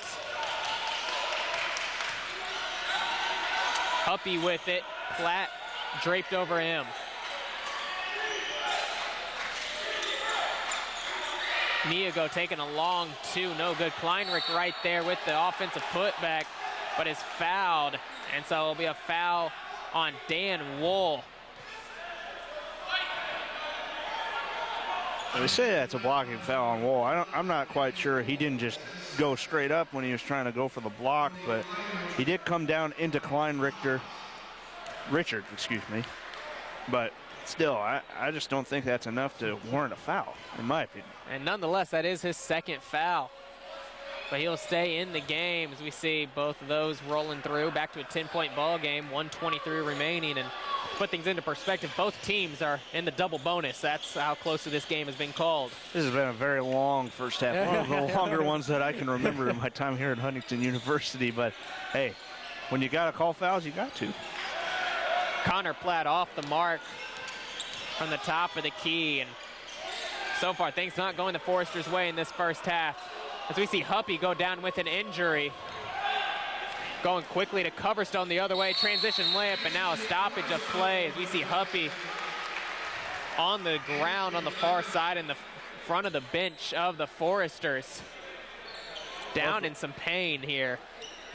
Huppy with it, Platt draped over him. Niago taking a long 2, no good. Kleinrich right there with the offensive putback, but is fouled, and so it'll be a foul on Dan Wool. They say that's a blocking foul on Wool. I'm not quite sure. He didn't just go straight up when he was trying to go for the block, but he did come down into Richard, excuse me. But still, I just don't think that's enough to warrant a foul, in my opinion. And nonetheless, that is his second foul. But he'll stay in the game as we see both of those rolling through. Back to a 10-point ball game, 1:23 remaining. And to put things into perspective, both teams are in the double bonus. That's how close to this game has been called. This has been a very long first half, one of the longer ones that I can remember in my time here at Huntington University. But hey, when you got to call fouls, you got to. Connor Platt off the mark from the top of the key. And so far, things not going the Foresters' way in this first half. As we see Huppy go down with an injury. Going quickly to Coverstone the other way. Transition layup, and now a stoppage of play as we see Huppy on the ground on the far side in the front of the bench of the Foresters. Down in some pain here.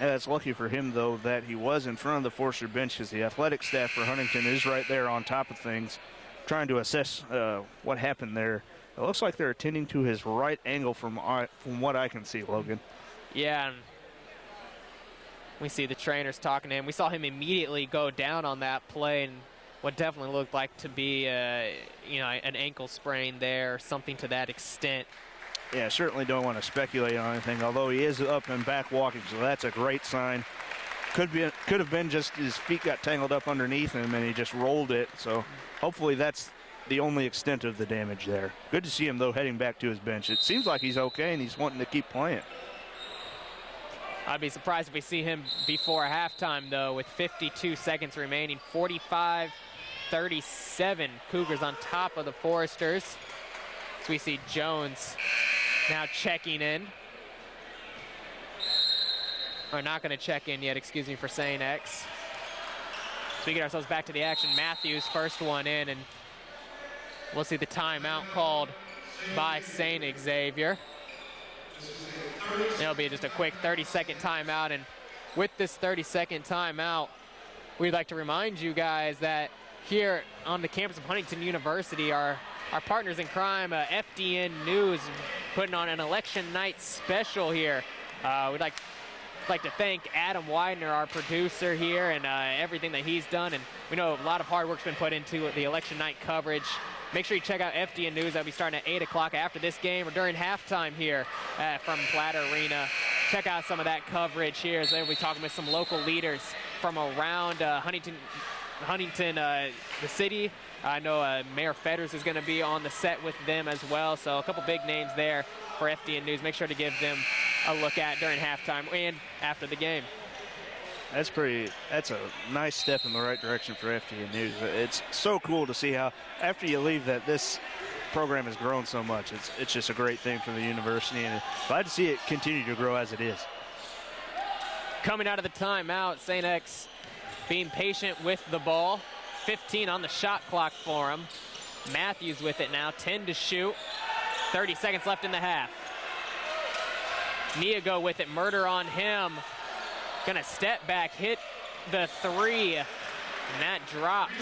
Yeah, it's lucky for him, though, that he was in front of the Forester bench, because the athletic staff for Huntington is right there on top of things, trying to assess what happened there. It looks like they're attending to his right ankle from what I can see, Logan. Yeah, and we see the trainers talking to him. We saw him immediately go down on that play, and what definitely looked like to be an ankle sprain there, or something to that extent. Yeah, certainly don't want to speculate on anything, although he is up and back walking, so that's a great sign. Could have been just his feet got tangled up underneath him and he just rolled it, so hopefully that's the only extent of the damage there. Good to see him, though, heading back to his bench. It seems like he's okay and he's wanting to keep playing. I'd be surprised if we see him before halftime, though, with 52 seconds remaining. 45-37, Cougars on top of the Foresters. So we see Jones now checking in. Or not going to check in yet, excuse me for saying X. So we get ourselves back to the action. Matthews, first one in, and we'll see the timeout called by St. Xavier. It'll be just a quick 30-second timeout, and with this 30-second timeout, we'd like to remind you guys that here on the campus of Huntington University, our partners in crime, FDN News, putting on an election night special here. We'd like to thank Adam Widener, our producer here, and everything that he's done. And we know a lot of hard work's been put into the election night coverage. Make sure you check out FDN News. That'll be starting at 8 o'clock after this game or during halftime here from Platt Arena. Check out some of that coverage here as they'll be talking with some local leaders from around Huntington, the city. I know Mayor Fetters is going to be on the set with them as well. So a couple big names there for FDN News. Make sure to give them a look at during halftime and after the game. That's a nice step in the right direction for FDN News. It's so cool to see how, after you leave, that this program has grown so much. It's just a great thing for the university, and glad to see it continue to grow as it is. Coming out of the timeout, St. X being patient with the ball. 15 on the shot clock for him. Matthews with it now, 10 to shoot. 30 seconds left in the half. Niago with it, murder on him. Gonna step back, hit the three, and that drops.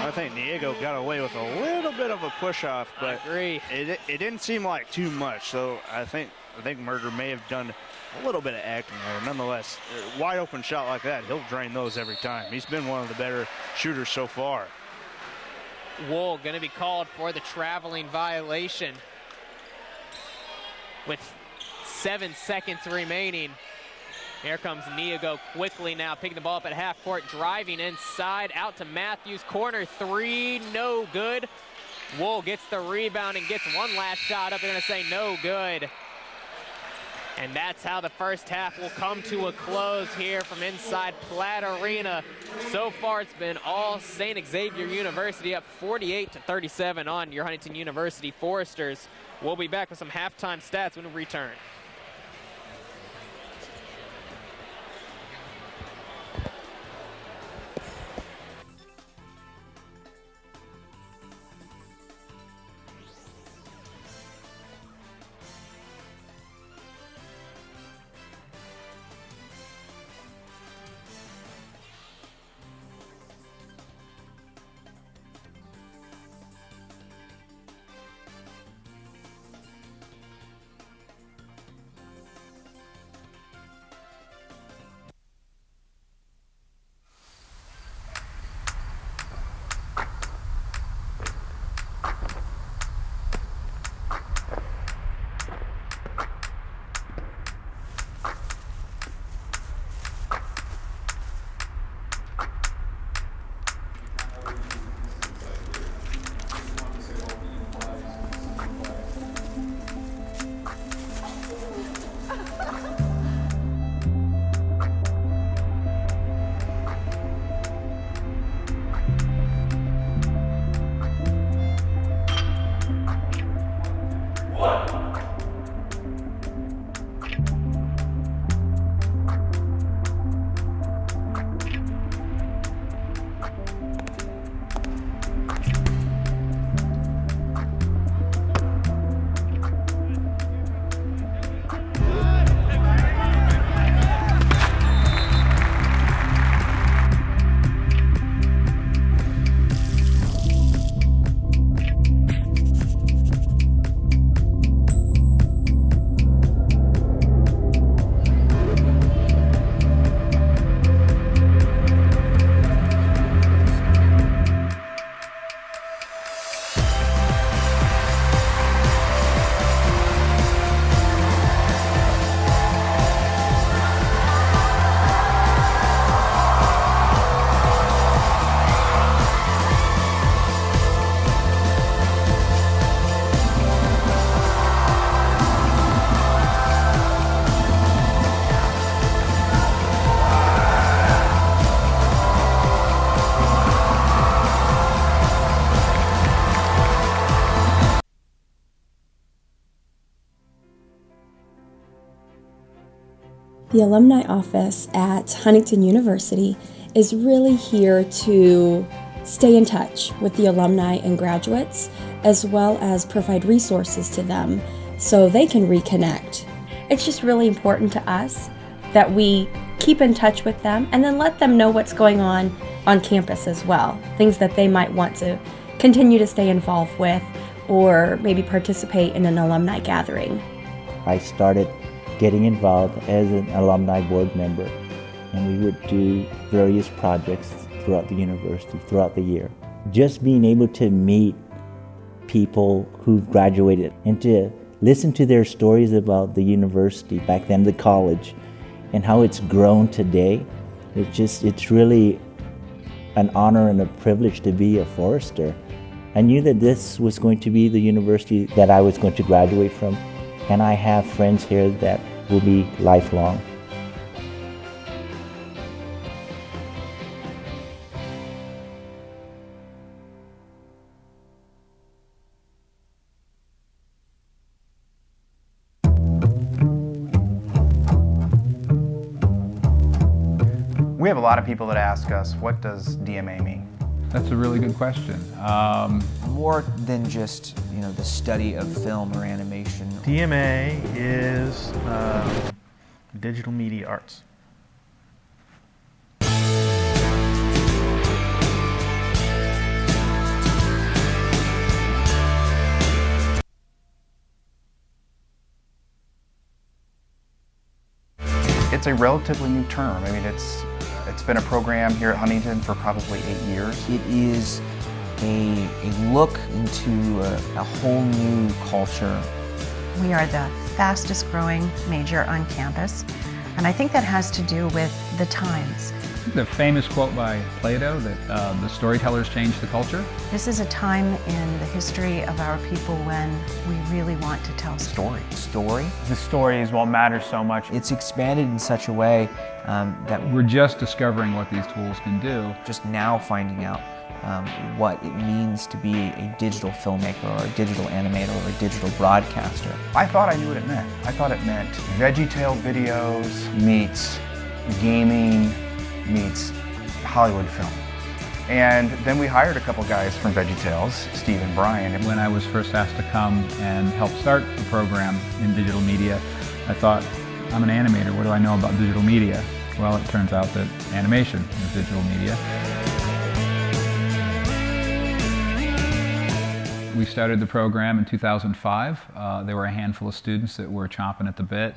I think Diego got away with a little bit of a push-off, but I agree. It didn't seem like too much. So I think Murder may have done a little bit of acting there. Nonetheless, a wide open shot like that, he'll drain those every time. He's been one of the better shooters so far. Wool going to be called for the traveling violation with 7 seconds remaining. Here comes Niago quickly now, picking the ball up at half court, driving inside, out to Matthews, corner three, no good. Wool gets the rebound and gets one last shot up. They're going to say no good. And that's how the first half will come to a close here from inside Platt Arena. So far, it's been all St. Xavier University, up 48-37 on your Huntington University Foresters. We'll be back with some halftime stats when we return. The alumni office at Huntington University is really here to stay in touch with the alumni and graduates, as well as provide resources to them so they can reconnect. It's just really important to us that we keep in touch with them and then let them know what's going on campus as well, things that they might want to continue to stay involved with or maybe participate in an alumni gathering. I started getting involved as an alumni board member, and we would do various projects throughout the university, throughout the year. Just being able to meet people who've graduated and to listen to their stories about the university back then, the college, and how it's grown today, it's really an honor and a privilege to be a Forester. I knew that this was going to be the university that I was going to graduate from, and I have friends here that will be lifelong. We have a lot of people that ask us, what does DMA mean? That's a really good question. More than just, the study of film or animation. DMA is digital media arts. It's a relatively new term. I mean, it's been a program here at Huntington for probably 8 years. It is a look into a whole new culture. We are the fastest growing major on campus, and I think that has to do with the times. The famous quote by Plato that the storytellers change the culture. This is a time in the history of our people when we really want to tell stories. Story. The story is what matters so much. It's expanded in such a way that we're just discovering what these tools can do. Just now finding out what it means to be a digital filmmaker or a digital animator or a digital broadcaster. I thought I knew what it meant. I thought it meant VeggieTale videos meets gaming meets Hollywood film. And then we hired a couple guys from VeggieTales, Steve and Brian. When I was first asked to come and help start the program in digital media, I thought, I'm an animator, what do I know about digital media? Well, it turns out that animation is digital media. We started the program in 2005. There were a handful of students that were chomping at the bit.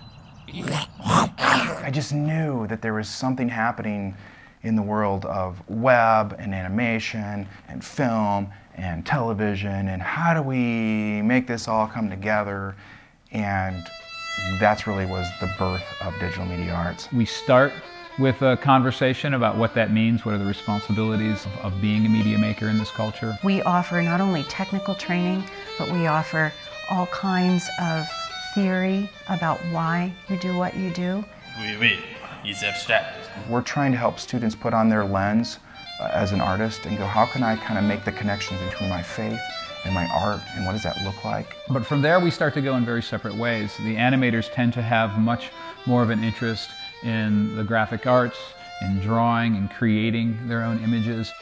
I just knew that there was something happening in the world of web and animation and film and television, and how do we make this all come together? And that's really was the birth of digital media arts. We start with a conversation about what that means, what are the responsibilities of being a media maker in this culture. We offer not only technical training, but we offer all kinds of theory about why you do what you do. Oui, it's abstract. We're trying to help students put on their lens as an artist and go, how can I kind of make the connections between my faith and my art, and what does that look like? But from there we start to go in very separate ways. The animators tend to have much more of an interest in the graphic arts, in drawing and creating their own images.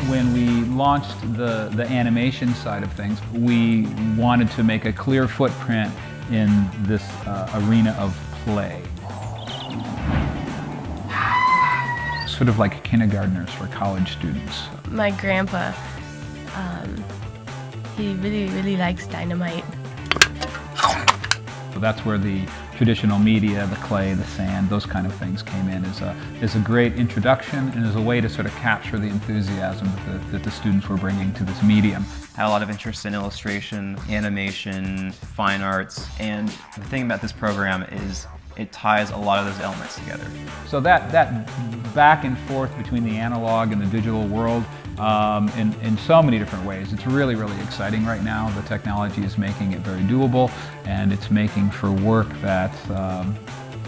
When we launched the animation side of things, we wanted to make a clear footprint in this arena of play. Sort of like kindergartners for college students. My grandpa, he really likes dynamite. So that's where the traditional media, the clay, the sand, those kind of things came in as a great introduction and as a way to sort of capture the enthusiasm that the students were bringing to this medium. Had a lot of interest in illustration, animation, fine arts, and the thing about this program is it ties a lot of those elements together. So that back and forth between the analog and the digital world in so many different ways. It's really, really exciting right now. The technology is making it very doable, and it's making for work that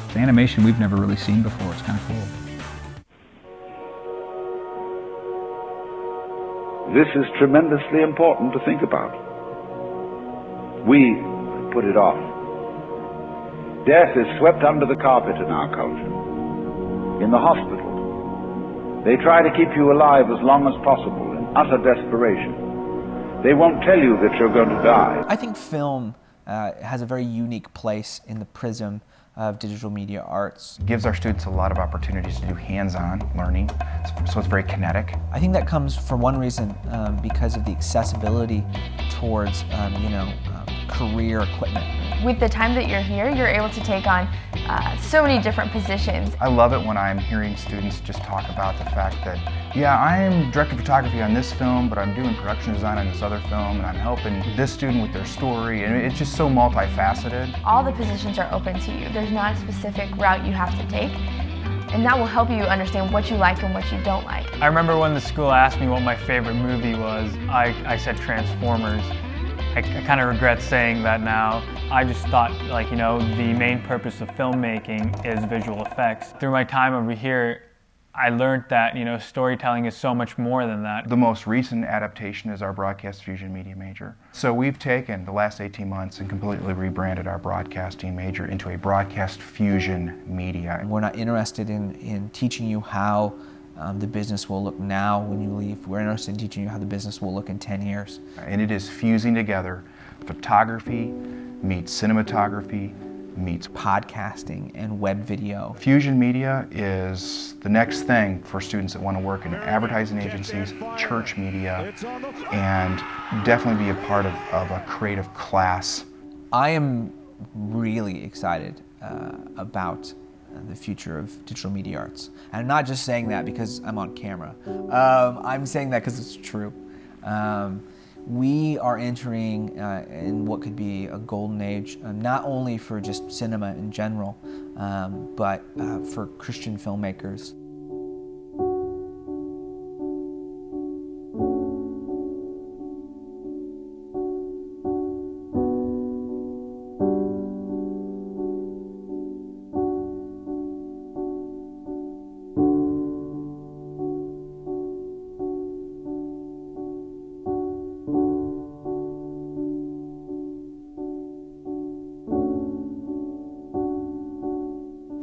it's animation we've never really seen before. It's kind of cool. This is tremendously important to think about. We put it off. Death is swept under the carpet in our culture. In the hospital, they try to keep you alive as long as possible in utter desperation. They won't tell you that you're going to die. I think film has a very unique place in the prism of digital media arts. It gives our students a lot of opportunities to do hands-on learning, so it's very kinetic. I think that comes for one reason because of the accessibility towards career equipment. With the time that you're here, you're able to take on so many different positions. I love it when I'm hearing students just talk about the fact that, yeah, I'm directing photography on this film, but I'm doing production design on this other film, and I'm helping this student with their story, and it's just so multifaceted. All the positions are open to you. There's not a specific route you have to take, and that will help you understand what you like and what you don't like. I remember when the school asked me what my favorite movie was, I said Transformers. I kind of regret saying that now. I just thought, the main purpose of filmmaking is visual effects. Through my time over here, I learned that, storytelling is so much more than that. The most recent adaptation is our Broadcast Fusion Media major. So we've taken the last 18 months and completely rebranded our broadcasting major into a Broadcast Fusion Media. We're not interested in teaching you how the business will look now when you leave. We're interested in teaching you how the business will look in 10 years. And it is fusing together photography meets cinematography meets podcasting and web video. Fusion Media is the next thing for students that want to work in advertising agencies, church media, and definitely be a part of a creative class. I am really excited about the future of digital media arts. And I'm not just saying that because I'm on camera. I'm saying that because it's true. We are entering in what could be a golden age, not only for just cinema in general, but for Christian filmmakers.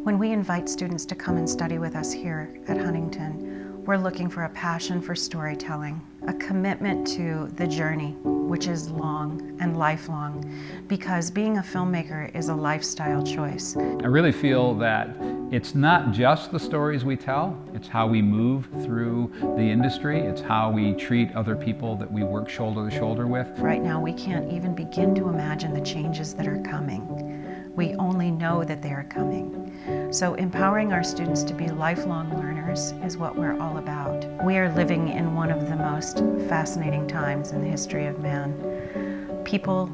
When we invite students to come and study with us here at Huntington, we're looking for a passion for storytelling, a commitment to the journey, which is long and lifelong, because being a filmmaker is a lifestyle choice. I really feel that it's not just the stories we tell, it's how we move through the industry, it's how we treat other people that we work shoulder to shoulder with. Right now, we can't even begin to imagine the changes that are coming. We only know that they are coming. So empowering our students to be lifelong learners is what we're all about. We are living in one of the most fascinating times in the history of man. People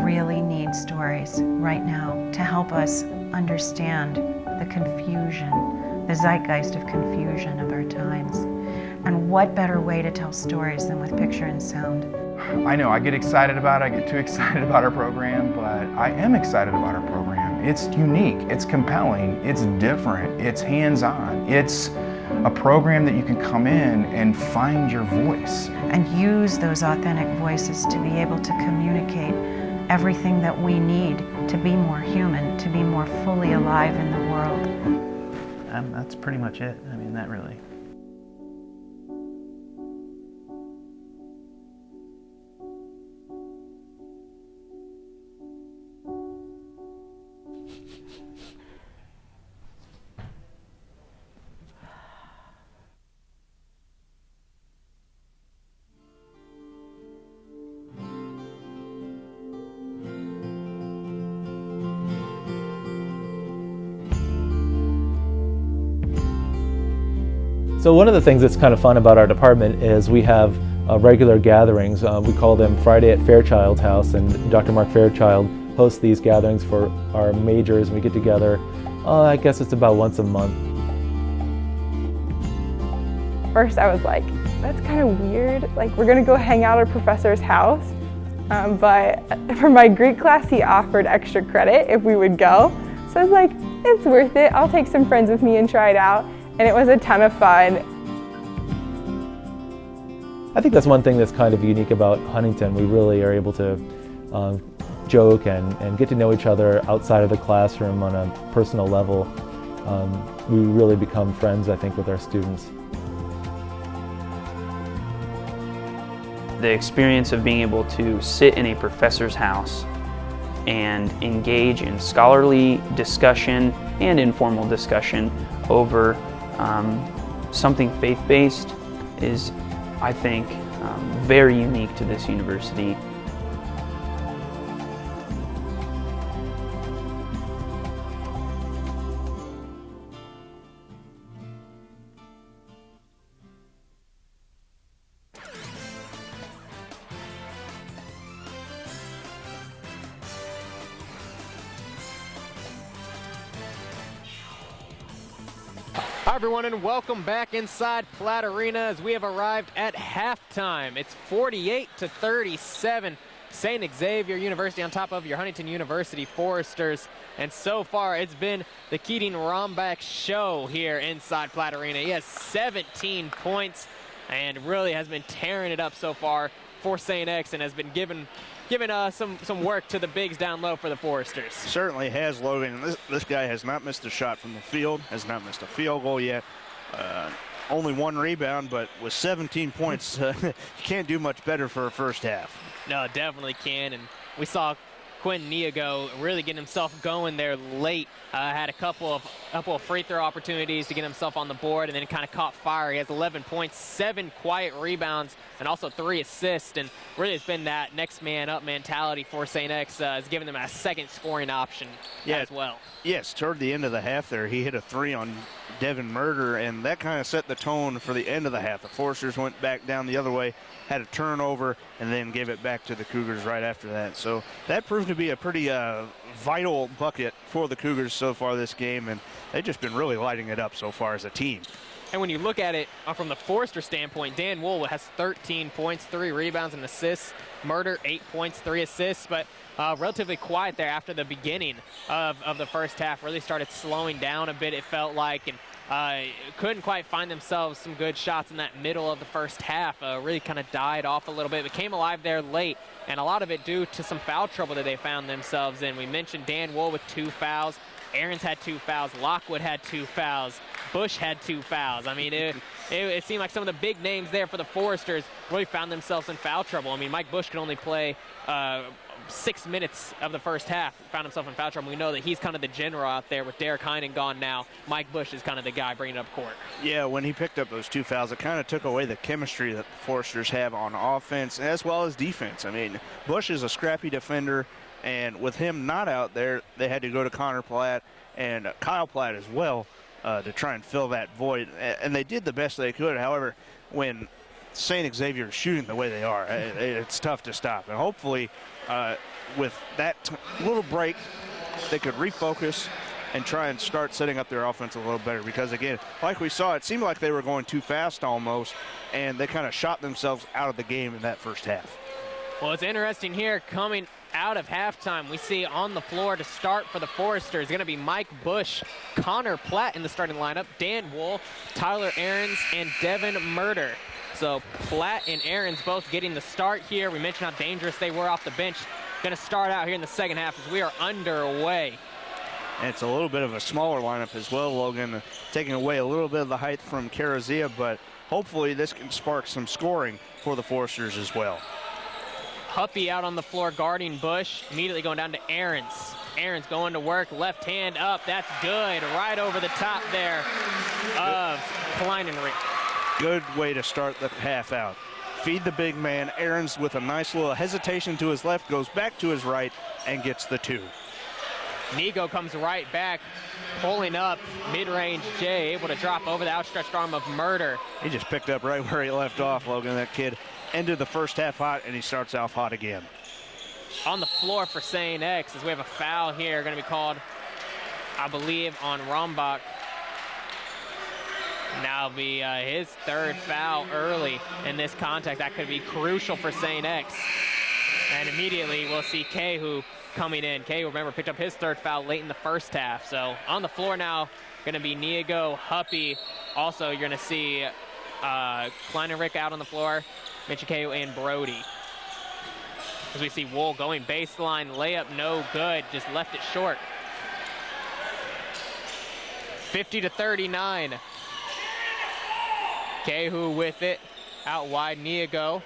really need stories right now to help us understand the confusion, the zeitgeist of confusion of our times. And what better way to tell stories than with picture and sound? I know I get excited about it, I get too excited about our program, but I am excited about our program. It's unique, it's compelling, it's different, it's hands-on. It's a program that you can come in and find your voice. And use those authentic voices to be able to communicate everything that we need to be more human, to be more fully alive in the world. That's pretty much it. I mean, that really. So one of the things that's kind of fun about our department is we have regular gatherings. We call them Friday at Fairchild's house, and Dr. Mark Fairchild hosts these gatherings for our majors. We get together, I guess it's about once a month. First I was like, that's kind of weird. Like, we're gonna go hang out at a professor's house. But for my Greek class, he offered extra credit if we would go. So I was like, it's worth it. I'll take some friends with me and try it out. And it was a ton of fun. I think that's one thing that's kind of unique about Huntington. We really are able to joke and get to know each other outside of the classroom on a personal level. We really become friends, I think, with our students. The experience of being able to sit in a professor's house and engage in scholarly discussion and informal discussion over something faith-based is, I think, very unique to this university. Hi everyone, and welcome back inside Platt Arena as we have arrived at halftime. It's 48-37, St. Xavier University on top of your Huntington University Foresters. And so far, it's been the Keating Rombach show here inside Platt Arena. He has 17 points and really has been tearing it up so far for St. X and has been giving some work to the bigs down low for the Foresters. Certainly has, Logan. This guy has not missed a shot from the field, has not missed a field goal yet. Only one rebound, but with 17 points, you can't do much better for a first half. No, definitely can. And we saw Quinn Niago really getting himself going there late. Had a couple of free throw opportunities to get himself on the board, and then kind of caught fire. He has 11 points, 7 quiet rebounds, and also 3 assists. And really, it's been that next man up mentality for St. X. Has given them a second scoring option as well. Yes, toward the end of the half there, he hit a 3 on Devin Murder, and that kind of set the tone for the end of the half. The Foresters went back down the other way, had a turnover, and then gave it back to the Cougars right after that. So that proved to be a pretty vital bucket for the Cougars so far this game, and they've just been really lighting it up so far as a team. And when you look at it from the Forester standpoint, Dan Wool has 13 points, 3 rebounds and assists. Murder, 8 points, 3 assists, but relatively quiet there after the beginning of the first half. Really started slowing down a bit, it felt like, and couldn't quite find themselves some good shots in that middle of the first half. Really kind of died off a little bit, but came alive there late, and a lot of it due to some foul trouble that they found themselves in. We mentioned Dan Wool with 2 fouls. Aarons had 2 fouls. Lockwood had 2 fouls. Bush had 2 fouls. I mean, it seemed like some of the big names there for the Foresters really found themselves in foul trouble. I mean, Mike Bush could only play 6 minutes of the first half, found himself in foul trouble. We know that he's kind of the general out there with Derek Heinen gone now. Mike Bush is kind of the guy bringing it up court. Yeah, when he picked up those 2 fouls, it kind of took away the chemistry that the Foresters have on offense as well as defense. I mean, Bush is a scrappy defender, and with him not out there, they had to go to Connor Platt and Kyle Platt as well to try and fill that void. And they did the best they could. However, when St. Xavier is shooting the way they are, it's tough to stop. And hopefully, with that little break, they could refocus and try and start setting up their offense a little better. Because, again, like we saw, it seemed like they were going too fast almost, and they kind of shot themselves out of the game in that first half. Well, it's interesting here coming out of halftime. We see on the floor to start for the Foresters going to be Mike Bush, Connor Platt in the starting lineup, Dan Wool, Tyler Aarons, and Devin Murder. So Platt and Aarons both getting the start here. We mentioned how dangerous they were off the bench. Going to start out here in the second half as we are underway. And it's a little bit of a smaller lineup as well, Logan, taking away a little bit of the height from Carazia, but hopefully this can spark some scoring for the Foresters as well. Huppy out on the floor guarding Bush, immediately going down to Aarons. Aarons going to work, left hand up, that's good, right over the top there of Kleinenrich. Good way to start the half out. Feed the big man. Aarons with a nice little hesitation to his left, goes back to his right and gets the 2. Nigo comes right back, pulling up, mid-range Jay, able to drop over the outstretched arm of Murder. He just picked up right where he left off, Logan. That kid ended the first half hot, and he starts off hot again. On the floor for St. X, as we have a foul here, going to be called, I believe, on Rombach. Now it'll be his 3rd foul early in this contact. That could be crucial for St. X. And immediately we'll see Kehu coming in. Kehu, remember, picked up his 3rd foul late in the first half. So on the floor now, going to be Niago, Huppy. Also, you're going to see Kleinenrich out on the floor, Mitchell Kehu, and Brody. As we see Wool going baseline, layup no good, just left it short. 50-39. Kehu with it, out wide, Niago.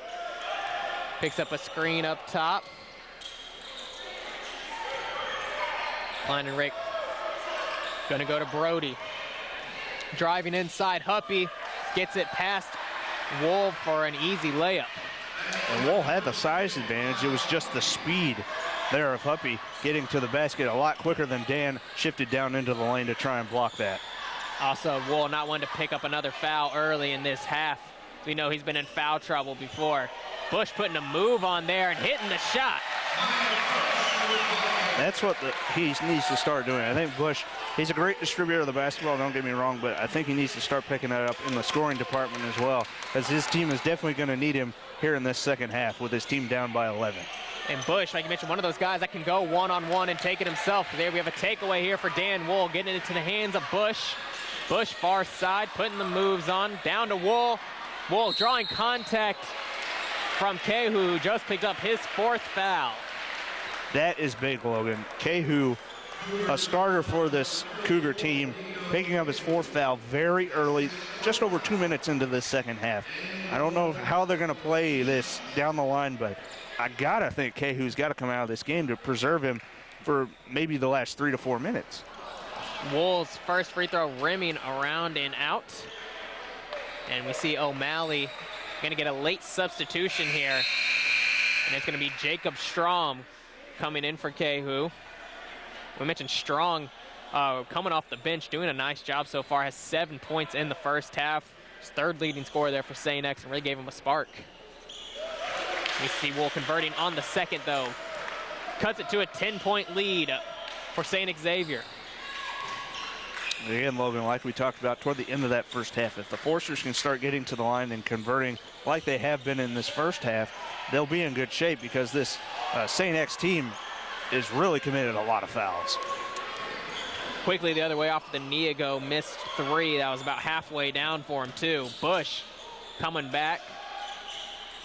Picks up a screen up top. Kleinenrich gonna go to Brody. Driving inside, Huppy gets it past Wool for an easy layup. And Wool had the size advantage. It was just the speed there of Huppy getting to the basket a lot quicker than Dan shifted down into the lane to try and block that. Also, Wool not wanting to pick up another foul early in this half. We know he's been in foul trouble before. Bush putting a move on there and hitting the shot. That's what he needs to start doing. I think Bush, he's a great distributor of the basketball, don't get me wrong, but I think he needs to start picking that up in the scoring department as well, because his team is definitely going to need him here in this second half with his team down by 11. And Bush, like you mentioned, one of those guys that can go one-on-one and take it himself. There we have a takeaway here for Dan Wool, getting it into the hands of Bush. Bush far side, putting the moves on, down to Wool. Wool drawing contact from Kehu, who just picked up his 4th foul. That is big, Logan. Kehu a starter for this Cougar team, picking up his 4th foul very early, just over 2 minutes into the second half. I don't know how they're going to play this down the line, but I got to think Kehu's got to come out of this game to preserve him for maybe the last 3 to 4 minutes. Wool's first free throw rimming around and out. And we see O'Malley going to get a late substitution here. And it's going to be Jacob Strong coming in for Kehu. We mentioned Strong coming off the bench, doing a nice job so far. Has 7 points in the first half. His 3rd leading scorer there for St. X, and really gave him a spark. We see Wool converting on the second, though. Cuts it to a 10-point lead for St. Xavier. Again, Logan, like we talked about toward the end of that first half, if the Forsters can start getting to the line and converting like they have been in this first half, they'll be in good shape because this St. X team is really committed a lot of fouls. Quickly the other way off the Niago missed 3. That was about halfway down for him, too. Bush coming back,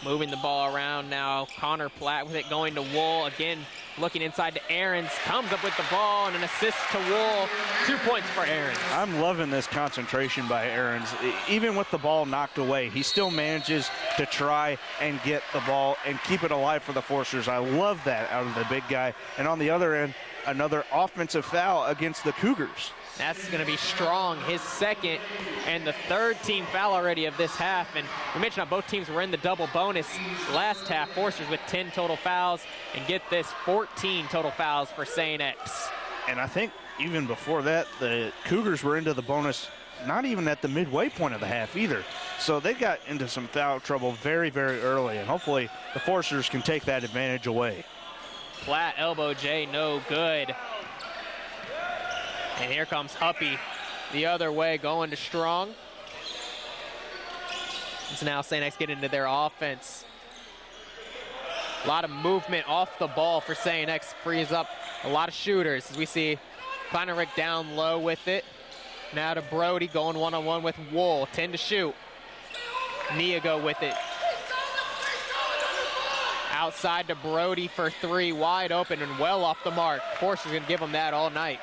moving the ball around now. Connor Platt with it going to Wool. Again, looking inside to Ahrens. Comes up with the ball and an assist to Wool. 2 points for Ahrens. I'm loving this concentration by Ahrens. Even with the ball knocked away, he still manages to try and get the ball and keep it alive for the Forsters. I love that out of the big guy. And on the other end, another offensive foul against the Cougars. That's going to be Strong, his 2nd and the 3rd team foul already of this half. And we mentioned how both teams were in the double bonus last half. Forsters with 10 total fouls, and get this, 14 total fouls for St. X. And I think even before that, the Cougars were into the bonus not even at the midway point of the half either. So they got into some foul trouble very, very early, and hopefully the Forsters can take that advantage away. Platt elbow J, no good. And here comes Huppy the other way, going to Strong. So now St. X get into their offense. A lot of movement off the ball for St. X, frees up a lot of shooters. As we see Kleinerick down low with it. Now to Brody, going one-on-one with Wool, 10 to shoot. Niago with it. Outside to Brody for 3, wide open and well off the mark. Forsters gonna give him that all night.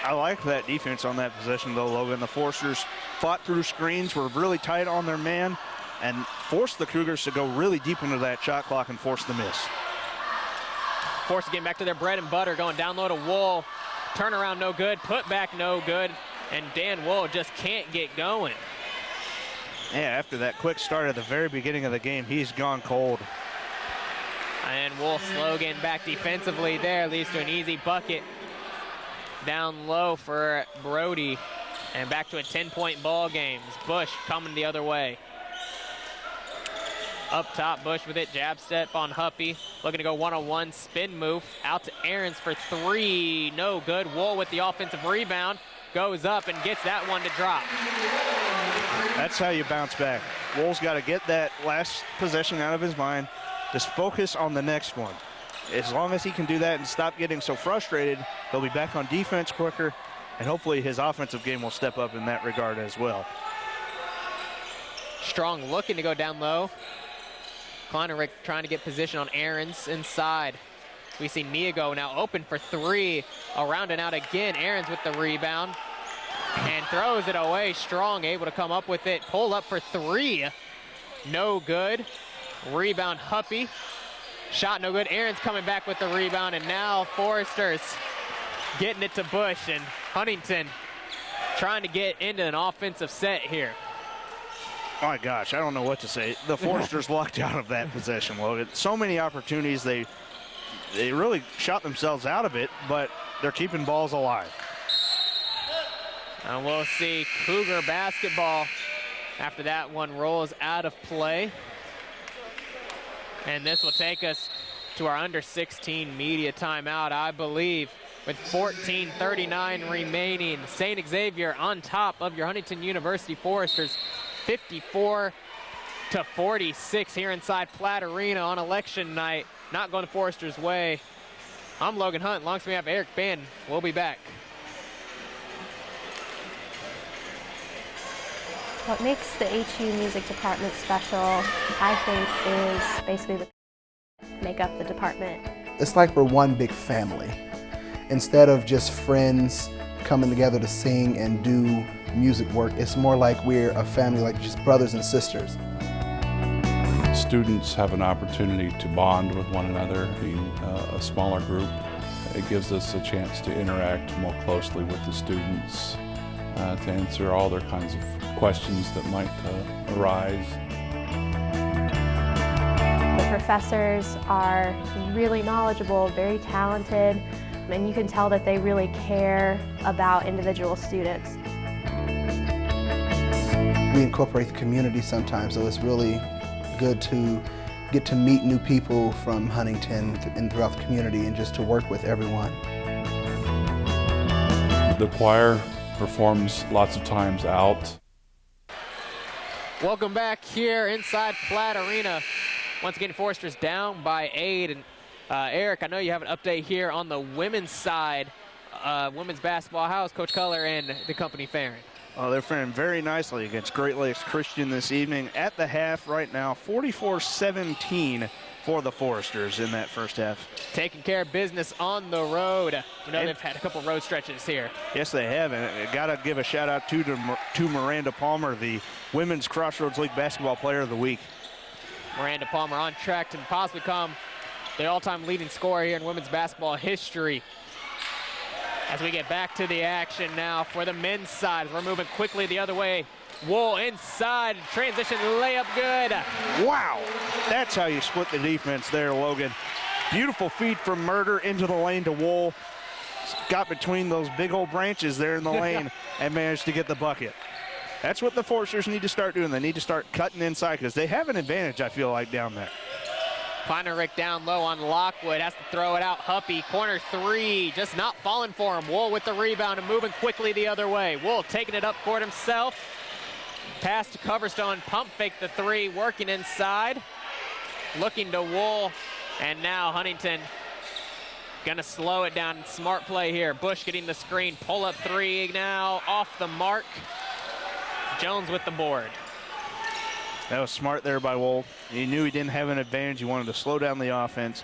I like that defense on that possession, though, Logan. The Forsters fought through screens, were really tight on their man, and forced the Cougars to go really deep into that shot clock and force the miss. Forsters getting back to their bread and butter, going down low to Wool. Turnaround no good, put back no good, and Dan Wool just can't get going. Yeah, after that quick start at the very beginning of the game, he's gone cold. And Wool slow getting back defensively there, leads to an easy bucket. Down low for Brody, and back to a 10-point ball game. Bush coming the other way. Up top, Bush with it, jab step on Huppy. Looking to go one-on-one, spin move. Out to Ahrens for 3, no good. Wool with the offensive rebound, goes up and gets that one to drop. That's how you bounce back. Wool's got to get that last possession out of his mind. Just focus on the next one. As long as he can do that and stop getting so frustrated, he'll be back on defense quicker, and hopefully his offensive game will step up in that regard as well. Strong looking to go down low. Kleinerick trying to get position on Ahrens inside. We see Niago now open for 3. Around and out again. Ahrens with the rebound and throws it away. Strong able to come up with it. Pull up for 3. No good. Rebound Huppy. Shot no good. Ahrens coming back with the rebound, and now Foresters getting it to Bush, and Huntington trying to get into an offensive set here. Oh my gosh, I don't know what to say. The Foresters lucked out of that possession, Logan. So many opportunities. They really shot themselves out of it, but they're keeping balls alive. And we'll see Cougar basketball after that one rolls out of play. And this will take us to our under 16 media timeout, I believe, with 14:39 remaining. St. Xavier on top of your Huntington University Foresters, 54-46 here inside Platt Arena on election night. Not going the Foresters' way. I'm Logan Hunt. Alongside me, I have Eric Bann. We'll be back. What makes the HU music department special, I think, is basically the make up the department. It's like we're one big family. instead of just friends coming together to sing and do music work, it's more like we're a family, like just brothers and sisters. Students have an opportunity to bond with one another, being a smaller group. It gives us a chance to interact more closely with the students, to answer all their kinds of questions that might arise. The professors are really knowledgeable, very talented, and you can tell that they really care about individual students. We incorporate the community sometimes, so it's really good to get to meet new people from Huntington and throughout the community and just to work with everyone. The choir performs lots of times out. Welcome back here inside Platt Arena. Once again, Foresters down by 8. And Eric, I know you have an update here on the women's side, women's basketball. How is Coach Culler and the company faring? Oh, they're faring very nicely against Great Lakes Christian this evening. At the half right now, 44-17 for the Foresters in that first half. Taking care of business on the road. You know, they've had a couple road stretches here. Yes, they have, and got to give a shout out to Miranda Palmer, the Women's Crossroads League Basketball Player of the Week. Miranda Palmer on track to possibly become the all-time leading scorer here in women's basketball history. As we get back to the action now for the men's side, we're moving quickly the other way. Wool inside, transition layup good. Wow, that's how you split the defense there, Logan. Beautiful feed from Murder into the lane to Wool. Got between those big old branches there in the lane and managed to get the bucket. That's what the Foresters need to start doing. They need to start cutting inside because they have an advantage, I feel like, down there. Kleinerick down low on Lockwood, has to throw it out. Huppy, corner three, just not falling for him. Wool with the rebound and moving quickly the other way. Wool taking it up court himself. Pass to Coverstone, pump fake the three, working inside. Looking to Wool, and now Huntington gonna slow it down. Smart play here. Bush getting the screen, pull up three now, off the mark. Jones with the board. That was smart there by Wool. He knew he didn't have an advantage. He wanted to slow down the offense.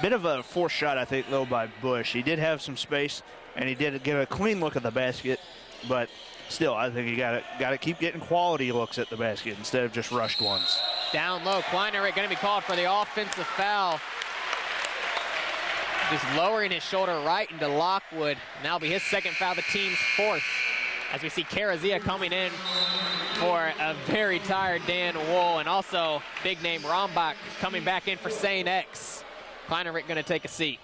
Bit of a forced shot, I think, though, by Bush. He did have some space, and he did get a clean look at the basket, but still, I think you got to keep getting quality looks at the basket instead of just rushed ones. Down low, Kleinerick going to be called for the offensive foul. Just lowering his shoulder right into Lockwood. Now will be his second foul, the team's fourth. As we see Karazia coming in for a very tired Dan Wool, and also big name Rombach coming back in for St. X. Kleinerick going to take a seat.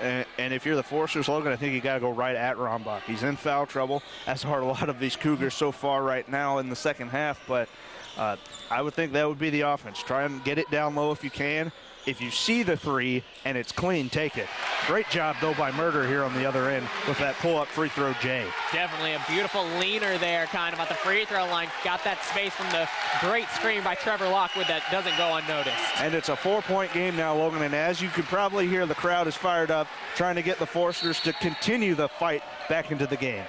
And if you're the Foresters, Logan, I think you got to go right at Rombach. He's in foul trouble, as are a lot of these Cougars so far right now in the second half, but I would think that would be the offense. Try and get it down low if you can. If you see the three and it's clean, take it. Great job, though, by Murder here on the other end with that pull-up free throw J. Definitely a beautiful leaner there, kind of at the free throw line. Got that space from the great screen by Trevor Lockwood that doesn't go unnoticed. And it's a 4-point game now, Logan, and as you can probably hear, the crowd is fired up, trying to get the Foresters to continue the fight back into the game.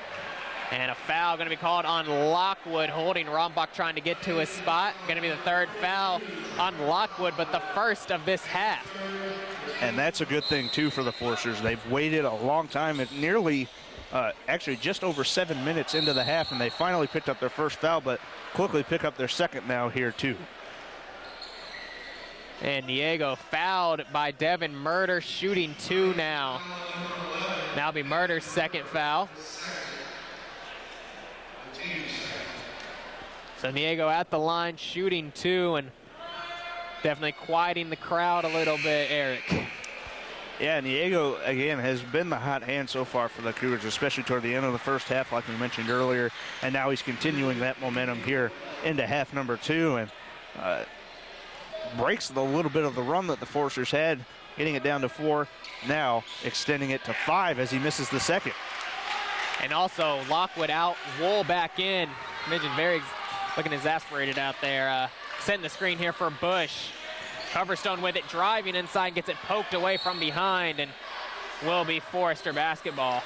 And a foul going to be called on Lockwood, holding Rombach trying to get to his spot. Going to be the third foul on Lockwood, but the first of this half. And that's a good thing, too, for the Foresters. They've waited a long time, at nearly, actually just over 7 minutes into the half, and they finally picked up their first foul, but quickly pick up their second now here, too. And Diego fouled by Devin Murder, shooting two now. Now be Murder's second foul. So Diego at the line, shooting two, and definitely quieting the crowd a little bit, Eric. Yeah, Diego, again, has been the hot hand so far for the Cougars, especially toward the end of the first half, like we mentioned earlier. And now he's continuing that momentum here into half number two, and breaks the little bit of the run that the Foresters had, getting it down to 4, now extending it to 5 as he misses the second. And also Lockwood out, Wool back in. Midget very looking exasperated out there. Setting the screen here for Bush. Coverstone with it, driving inside, gets it poked away from behind, and will be Forester basketball.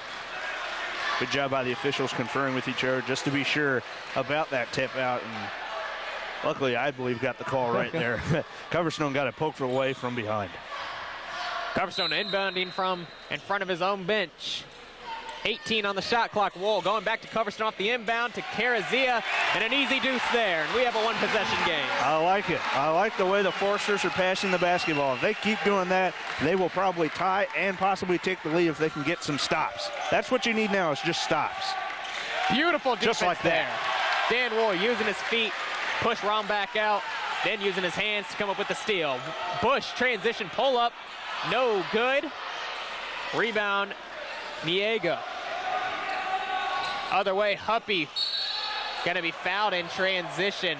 Good job by the officials conferring with each other just to be sure about that tip out, and luckily I believe got the call right there. Coverstone got it poked away from behind. Coverstone inbounding from in front of his own bench. 18 on the shot clock. Wool going back to Coverstone off the inbound to Carazia, and an easy deuce there. And we have a one-possession game. I like it. I like the way the Foresters are passing the basketball. If they keep doing that, they will probably tie and possibly take the lead if they can get some stops. That's what you need now is just stops. Beautiful defense just like there. that. Dan Wool using his feet, push Rom back out, then using his hands to come up with the steal. Bush transition pull up, no good. Rebound, Niego. Other way, Huppy gonna be fouled in transition.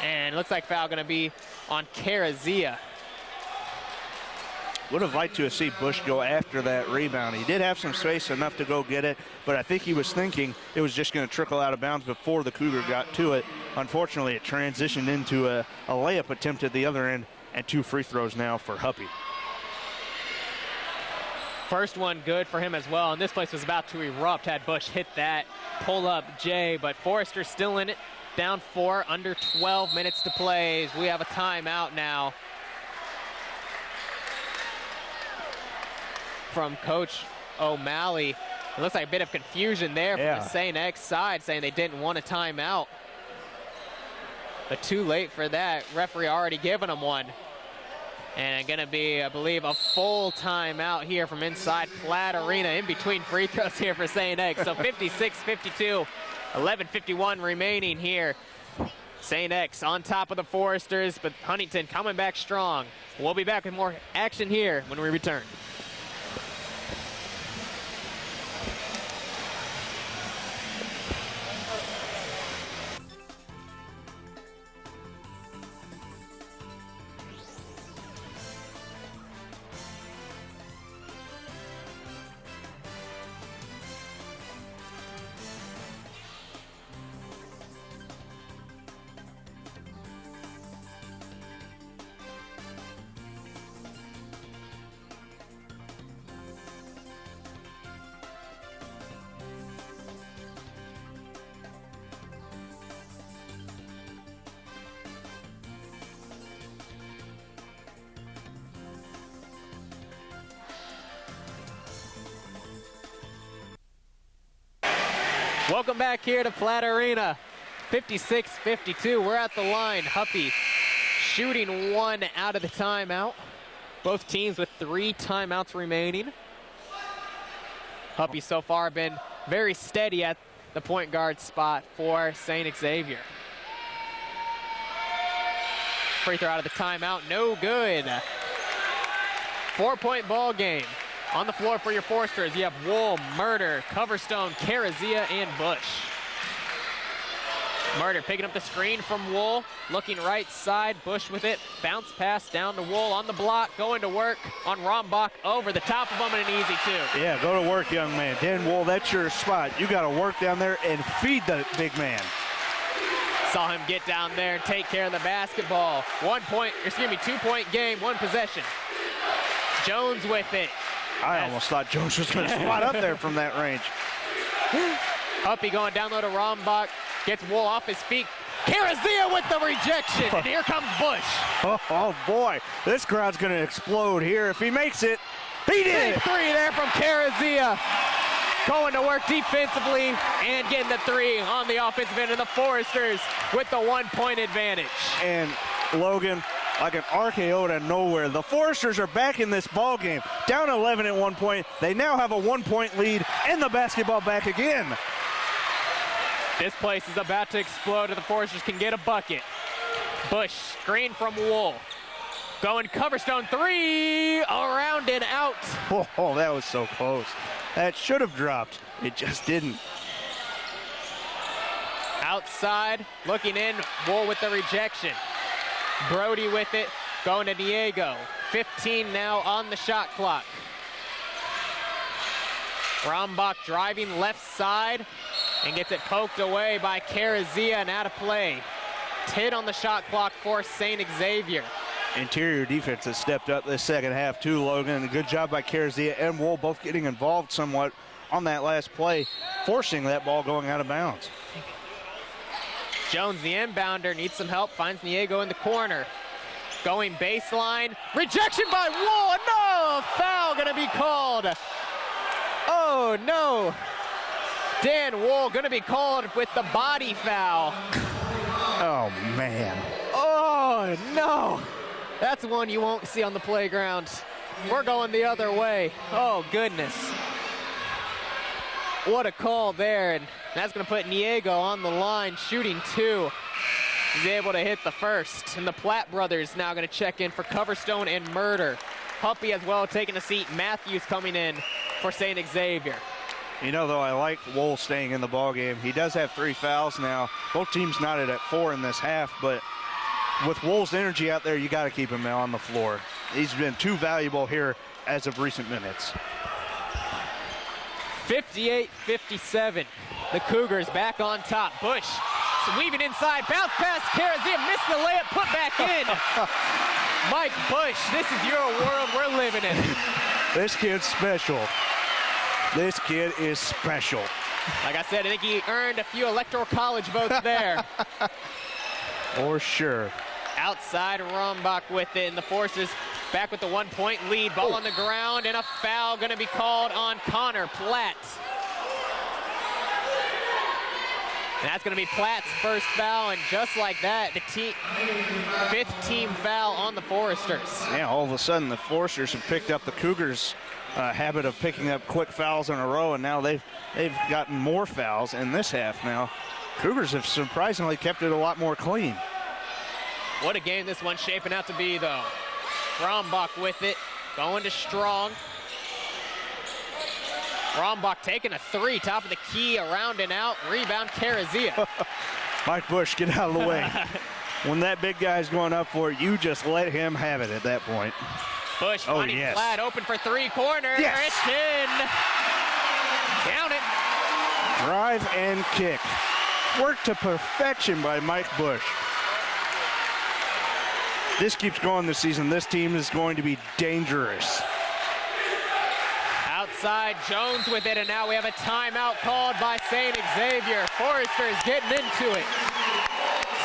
And looks like foul gonna be on Carazia. Would have liked to have seen Bush go after that rebound. He did have some space enough to go get it, but I think he was thinking it was just going to trickle out of bounds before the Cougar got to it. Unfortunately, it transitioned into a layup attempt at the other end, and 2 free throws now for Huppy. First one good for him as well, and this place was about to erupt had Bush hit that pull-up J, but Forrester still in it, down 4, under 12 minutes to play. We have a timeout now from Coach O'Malley. It looks like a bit of confusion there from the St. X side, saying they didn't want a timeout. But too late for that. Referee already given them one. And going to be, I believe, a full timeout here from inside Platt Arena in between free throws here for St. X. So 56-52, 11:51 remaining here. St. X on top of the Foresters, but Huntington coming back strong. We'll be back with more action here when we return. Welcome back here to Platt Arena. 56-52, we're at the line. Huppy shooting 1 out of the timeout. Both teams with 3 timeouts remaining. Huppy so far been very steady at the point guard spot for St. Xavier. Free throw out of the timeout, no good. 4-point ball game. On the floor for your Foresters, you have Wool, Murder, Coverstone, Carazia, and Bush. Murder picking up the screen from Wool, looking right side, Bush with it, bounce pass down to Wool on the block, going to work on Rombach over the top of him, and an easy 2. Yeah, go to work, young man. Dan Wool, that's your spot. You got to work down there and feed the big man. Saw him get down there and take care of the basketball. 2-point game, 1 possession. Jones with it. I almost thought Jones was going to spot up there from that range. Huppy going down low to Rombach. Gets Wool off his feet. Carazia with the rejection. And here comes Bush. Oh, boy. This crowd's going to explode here. If he makes it, he did. Big 3 there from Carazia. Going to work defensively and getting the 3 on the offensive end of the Foresters with the 1-point advantage. And Logan, like an RKO out of nowhere, the Foresters are back in this ball game. Down 11 at 1 point. They now have a 1-point lead and the basketball back again. This place is about to explode if the Foresters can get a bucket. Bush, screen from Wool. Going Coverstone 3, around and out. Oh, that was so close. That should have dropped. It just didn't. Outside, looking in, Wool with the rejection. Brody with it, going to Diego. 15 now on the shot clock. Rombach driving left side and gets it poked away by Carazia and out of play. 10 on the shot clock for St. Xavier. Interior defense has stepped up this second half too, Logan. And a good job by Carazia and Wool both getting involved somewhat on that last play, forcing that ball going out of bounds. Jones, the inbounder, needs some help, finds Niego in the corner. Going baseline, rejection by Wool, Oh, a foul gonna be called. Oh no. Dan Wool gonna be called with the body foul. Oh man. Oh no. That's one you won't see on the playground. We're going the other way. Oh goodness. What a call there, and that's gonna put Niego on the line, shooting 2. He's able to hit the first, and the Platt brothers now gonna check in for Coverstone and Murder. Huppy as well taking a seat. Matthews coming in for St. Xavier. You know, though, I like Wool staying in the ball game. He does have 3 fouls now. Both teams knotted at 4 in this half, but with Wool's energy out there, you got to keep him on the floor. He's been too valuable here as of recent minutes. 58-57. The Cougars back on top. Bush weaving inside, bounce pass, Karazia missed the layup, put back in. Mike Bush, this is your world we're living in. This kid's special. This kid is special. Like I said, I think he earned a few electoral college votes there. For sure. Outside Rombach with it, and the Foresters back with the 1-point lead. Ball on the ground, and a foul going to be called on Connor Platt. And that's going to be Platt's first foul, and just like that, the 5th team foul on the Foresters. Yeah, all of a sudden the Foresters have picked up the Cougars' habit of picking up quick fouls in a row, and now they've gotten more fouls in this half now. Cougars have surprisingly kept it a lot more clean. What a game this one's shaping out to be, though. Rombach with it, going to Strong. Rombach taking a 3, top of the key, around and out. Rebound, Karazia. Mike Bush, get out of the way. When that big guy's going up for it, you just let him have it at that point. Bush finding Platt open for 3 corner. Yes. It's in. Count it. Drive and kick. Work to perfection by Mike Bush. This keeps going this season. This team is going to be dangerous. Outside, Jones with it, and now we have a timeout called by St. Xavier. Foresters getting into it.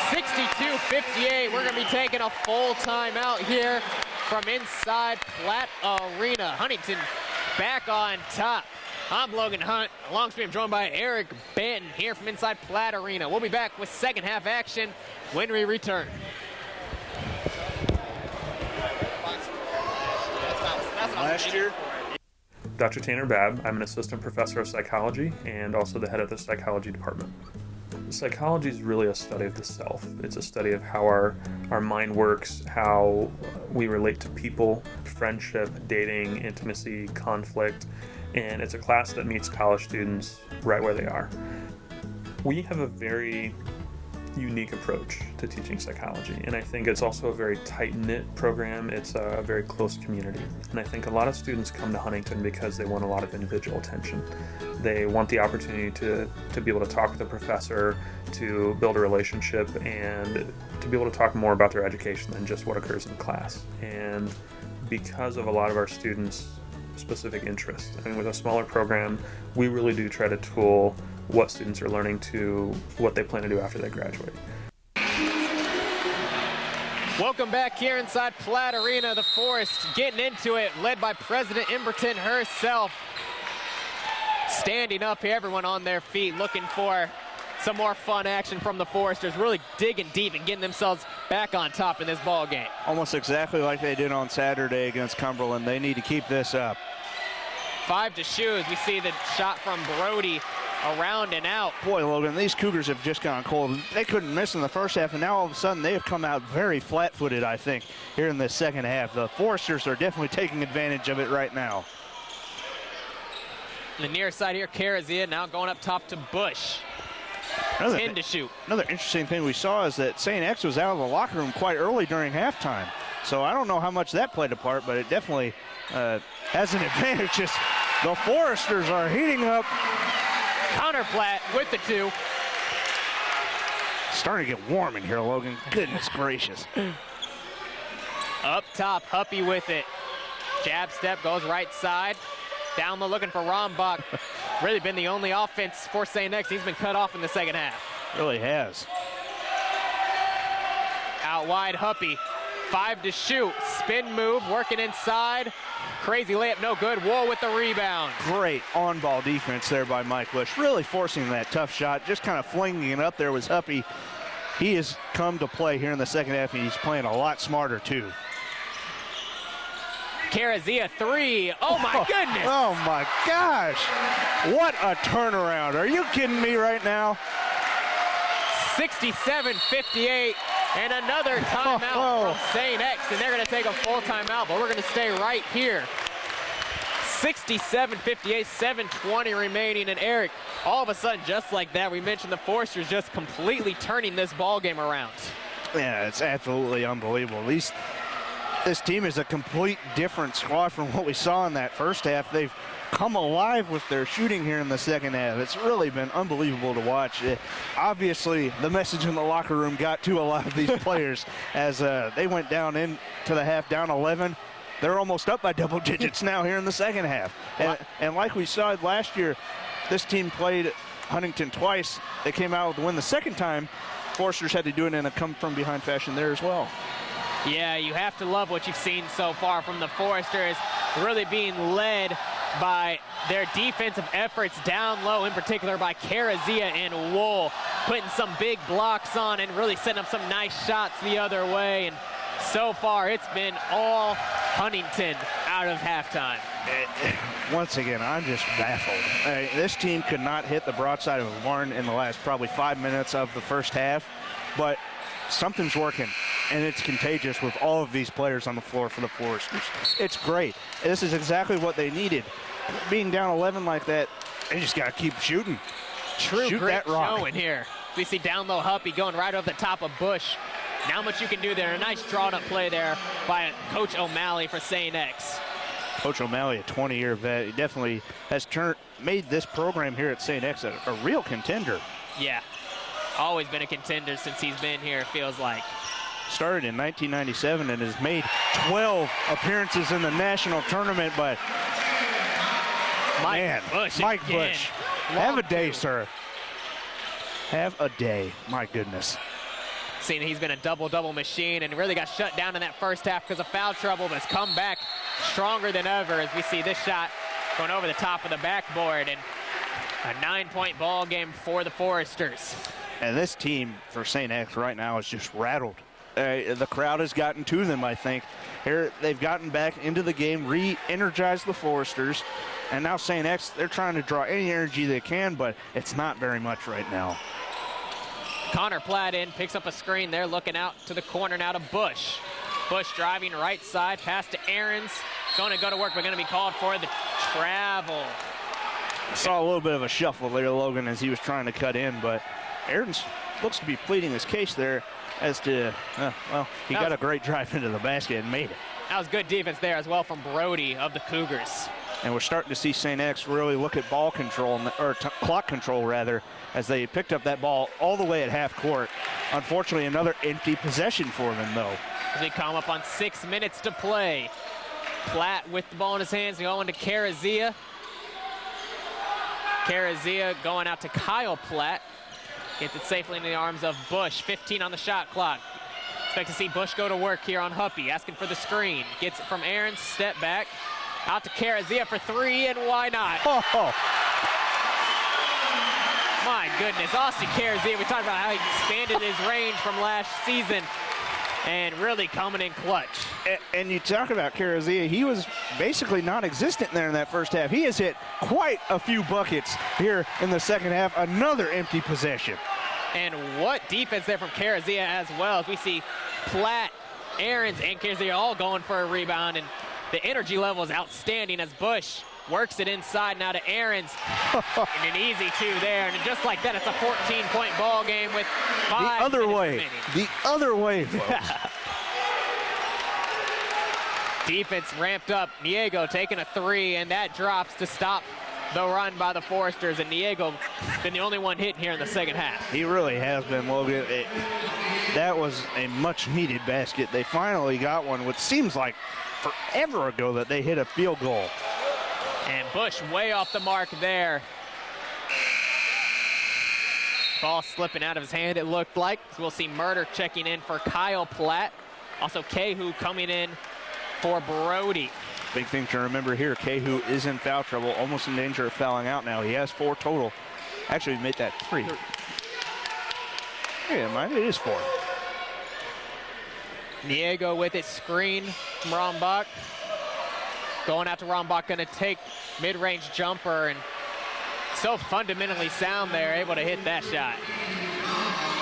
62-58. We're going to be taking a full timeout here from inside Platt Arena. Huntington back on top. I'm Logan Hunt. Alongside me, I'm joined by Eric Benton here from inside Platt Arena. We'll be back with second half action when we return. Last year, Dr. Tanner Babb. I'm an assistant professor of psychology and also the head of the psychology department. Psychology is really a study of the self. It's a study of how our mind works, how we relate to people, friendship, dating, intimacy, conflict, and it's a class that meets college students right where they are. We have a very unique approach to teaching psychology, and I think it's also a very tight-knit program. It's a very close community, and I think a lot of students come to Huntington because they want a lot of individual attention. They want the opportunity to be able to talk with a professor, to build a relationship, and to be able to talk more about their education than just what occurs in class. And because of a lot of our students' specific interests, I mean, with a smaller program, we really do try to tool what students are learning to what they plan to do after they graduate. Welcome back here inside Platt Arena. The Forest getting into it, led by President Imberton herself. Standing up here, everyone on their feet, looking for some more fun action from the Foresters, really digging deep and getting themselves back on top in this ball game. almost exactly like they did on Saturday against Cumberland. They need to keep this up. 5 to shoot as we see the shot from Brody around and out. Boy, Logan, these Cougars have just gone cold. They couldn't miss in the first half, and now all of a sudden they have come out very flat-footed, I think, here in the second half. The Foresters are definitely taking advantage of it right now. The near side here, Karazia now going up top to Bush. 10 to shoot. Another interesting thing we saw is that St. X was out of the locker room quite early during halftime. So I don't know how much that played a part, but it definitely has an advantage. Just the Foresters are heating up. Connor Platt with the 2. Starting to get warm in here, Logan. Goodness gracious. Up top, Huppy with it. Jab step goes right side. Down low looking for Rombach. Really been the only offense for St. X. He's been cut off in the second half. Really has. Out wide, Huppy. 5 to shoot. Spin move, working inside. Crazy layup, no good. Wool with the rebound. Great on-ball defense there by Mike Bush. Really forcing that tough shot. Just kind of flinging it up there was Huppy. He has come to play here in the second half, and he's playing a lot smarter, too. Carazia 3. Oh, my goodness. Oh, my gosh. What a turnaround. Are you kidding me right now? 67-58, and another timeout from St. X, and they're going to take a full timeout, but we're going to stay right here. 67-58, 7:20 remaining, and Eric, all of a sudden, just like that, we mentioned the Foresters just completely turning this ball game around. Yeah, it's absolutely unbelievable. At least this team is a complete different squad from what we saw in that first half. They've come alive with their shooting here in the second half. It's really been unbelievable to watch. Obviously, the message in the locker room got to a lot of these players as they went down into the half, down 11. They're almost up by double digits now here in the second half. And like we saw last year, this team played Huntington twice. They came out with the win the second time. Foresters had to do it in a come-from-behind fashion there as well. Yeah, you have to love what you've seen so far from the Foresters, really being led by their defensive efforts down low, in particular by Carazia and Wool, putting some big blocks on and really setting up some nice shots the other way. And so far, it's been all Huntington out of halftime. Once again, I'm just baffled. This team could not hit the broadside of a barn in the last probably 5 minutes of the first half, but something's working, and it's contagious with all of these players on the floor for the Foresters. It's great. This is exactly what they needed. Being down 11 like that, they just got to keep shooting. Shoot great that rock. Showing here. We see down low Huppy going right over the top of Bush. Not much you can do there. A nice drawn-up play there by Coach O'Malley for St. X. Coach O'Malley, a 20-year vet, he definitely has made this program here at St. X a real contender. Yeah, always been a contender since he's been here, it feels like. Started in 1997 and has made 12 appearances in the national tournament, but Mike Bush. Have a day, sir. Have a day. My goodness. Seen he's been a double-double machine and really got shut down in that first half because of foul trouble, but has come back stronger than ever as we see this shot going over the top of the backboard, and a 9-point ball game for the Foresters. And this team for St. X right now is just rattled. The crowd has gotten to them, I think. Here they've gotten back into the game, re-energized the Foresters, and now St. X, they're trying to draw any energy they can, but it's not very much right now. Connor Platt in, picks up a screen there, looking out to the corner now to Bush. Bush driving right side, pass to Aarons. Going to go to work, but going to be called for the travel. Saw a little bit of a shuffle there, Logan, as he was trying to cut in, but Aarons looks to be pleading his case there as to, well, he got a great drive into the basket and made it. That was good defense there as well from Brody of the Cougars. And we're starting to see St. X really look at ball control, or clock control rather, as they picked up that ball all the way at half court. Unfortunately, another empty possession for them, though. As we come up on 6 minutes to play. Platt with the ball in his hands, going to Carazia. Carazia going out to Kyle Platt. Gets it safely in the arms of Bush. 15 on the shot clock. Expect to see Bush go to work here on Huppy, asking for the screen. Gets it from Aarons, step back. Out to Carazia for 3, and why not? My goodness, Austin Carazia, we talked about how he expanded his range from last season and really coming in clutch. And you talk about Carazia, he was basically non-existent there in that first half. He has hit quite a few buckets here in the second half. Another empty possession. And what defense there from Carazia as well, as we see Platt, Aarons, and Carazia all going for a rebound, and the energy level is outstanding as Bush works it inside now to Aarons. And an easy 2 there, and just like that, it's a 14-point ball game with 5 The other way, remaining. the other way, folks. Defense ramped up. Niego taking a 3, and that drops to stop the run by the Foresters, and Niego been the only one hitting here in the second half. He really has been, Logan. That was a much-needed basket. They finally got one, which seems like forever ago that they hit a field goal. And Bush way off the mark there. Ball slipping out of his hand, it looked like. So we'll see Murder checking in for Kyle Platt. Also, Kehu coming in for Brody. Big thing to remember here, Kehu is in foul trouble, almost in danger of fouling out now. He has 4 total. Actually, he made that 3. Yeah, it is 4. Diego with it, screen from Rombach. Going out to Rombach, gonna take mid-range jumper, and so fundamentally sound there, able to hit that shot.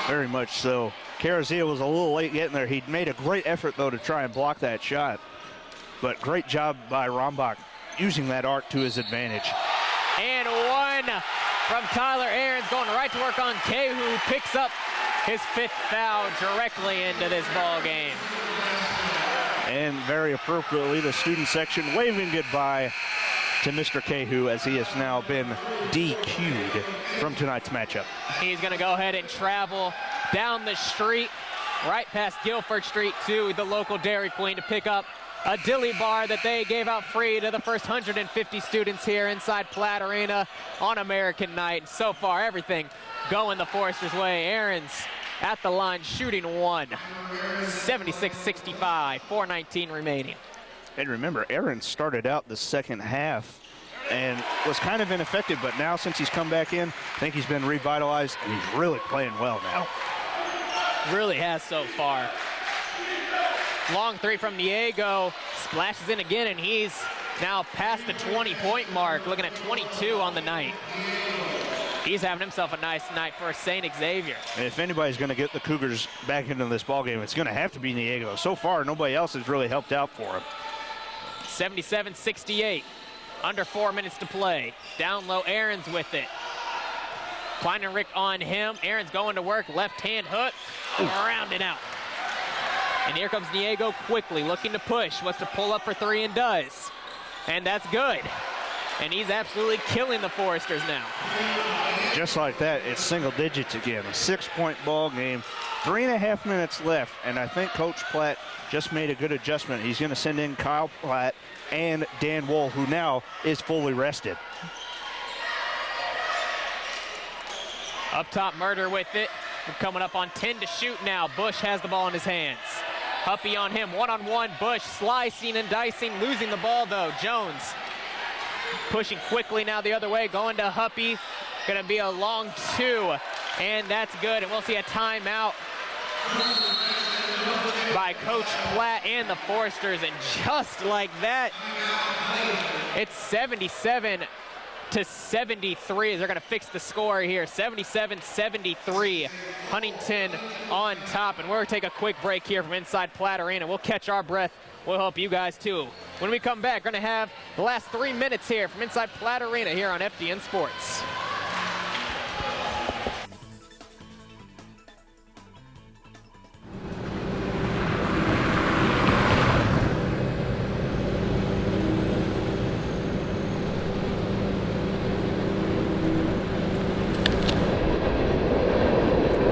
Very much so. Carazia was a little late getting there. He'd made a great effort, though, to try and block that shot. But great job by Rombach using that arc to his advantage. And one from Tyler Ahrens, going right to work on Kehu, who picks up his 5th foul directly into this ball game. And very appropriately, the student section waving goodbye to Mr. Kehu as he has now been DQ'd from tonight's matchup. He's gonna go ahead and travel down the street, right past Guilford Street to the local Dairy Queen to pick up a dilly bar that they gave out free to the first 150 students here inside Platt Arena on American night. So far, everything going the Foresters' way. Ahrens at the line, shooting 1. 76-65, 4:19 remaining. And remember, Ahrens started out the second half and was kind of ineffective, but now since he's come back in, I think he's been revitalized, and he's really playing well now. Really has so far. Long 3 from Diego, splashes in again, and he's now past the 20-point mark, looking at 22 on the night. He's having himself a nice night for St. Xavier. And if anybody's going to get the Cougars back into this ballgame, it's going to have to be Diego. So far, nobody else has really helped out for him. 77-68, under 4 minutes to play. Down low, Ahrens with it. Kleinenrich on him. Ahrens going to work, left hand hook, around and out. And here comes Diego quickly, looking to push, wants to pull up for 3 and does. And that's good. And he's absolutely killing the Foresters now. Just like that, it's single digits again. A 6-point ball game, 3.5 minutes left, and I think Coach Platt just made a good adjustment. He's going to send in Kyle Platt and Dan Wohl, who now is fully rested. Up top, Murder with it. We're coming up on 10 to shoot now. Bush has the ball in his hands. Huppy on him, one-on-one. Bush slicing and dicing, losing the ball though. Jones pushing quickly now the other way, going to Huppy. Gonna be a long 2, and that's good. And we'll see a timeout by Coach Platt and the Foresters. And just like that, it's 77-73 as they're gonna fix the score here. 77-73, Huntington on top. And we're gonna take a quick break here from inside Platt Arena. We'll catch our breath. We'll help you guys too. When we come back, gonna have the last 3 minutes here from inside Platt Arena here on FDN Sports.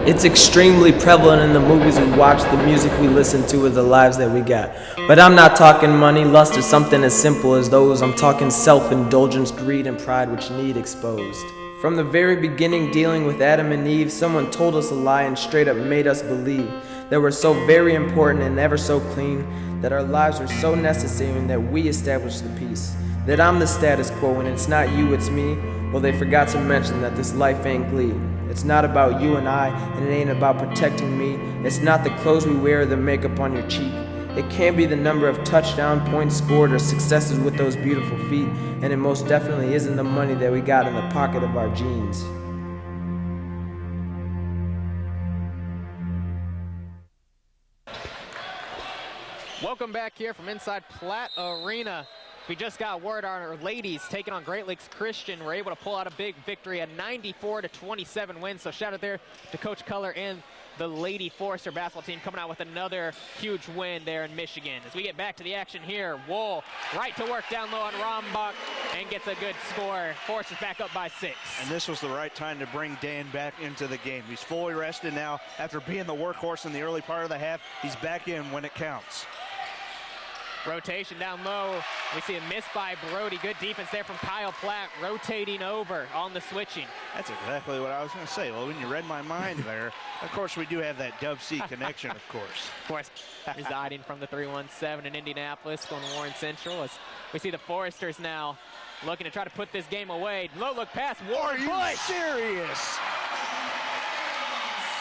It's extremely prevalent in the movies we watch, the music we listen to, or the lives that we got. But I'm not talking money, lust, or something as simple as those. I'm talking self-indulgence, greed, and pride which need exposed. From the very beginning, dealing with Adam and Eve, someone told us a lie and straight up made us believe that we're so very important and ever so clean, that our lives are so necessary and that we establish the peace. That I'm the status quo and it's not you, it's me. Well, they forgot to mention that this life ain't glee. It's not about you and I, and it ain't about protecting me. It's not the clothes we wear or the makeup on your cheek. It can't be the number of touchdown points scored or successes with those beautiful feet, and it most definitely isn't the money that we got in the pocket of our jeans. Welcome back here from inside Platt Arena. We just got word our ladies taking on Great Lakes Christian were able to pull out a big victory, a 94-27 win. So shout out there to Coach Culler and the Lady Forester basketball team coming out with another huge win there in Michigan. As we get back to the action here, Wohl right to work down low on Rombach and gets a good score. Forester's back up by 6. And this was the right time to bring Dan back into the game. He's fully rested now. After being the workhorse in the early part of the half, he's back in when it counts. Rotation down low. We see a miss by Brody. Good defense there from Kyle Platt, rotating over on the switching. That's exactly what I was going to say. Well, when you read my mind there, of course, we do have that Dub C connection, of course. Of course, residing from the 317 in Indianapolis, going to Warren Central. As we see the Foresters now looking to try to put this game away. Low look pass, Warren Bush. Are you serious?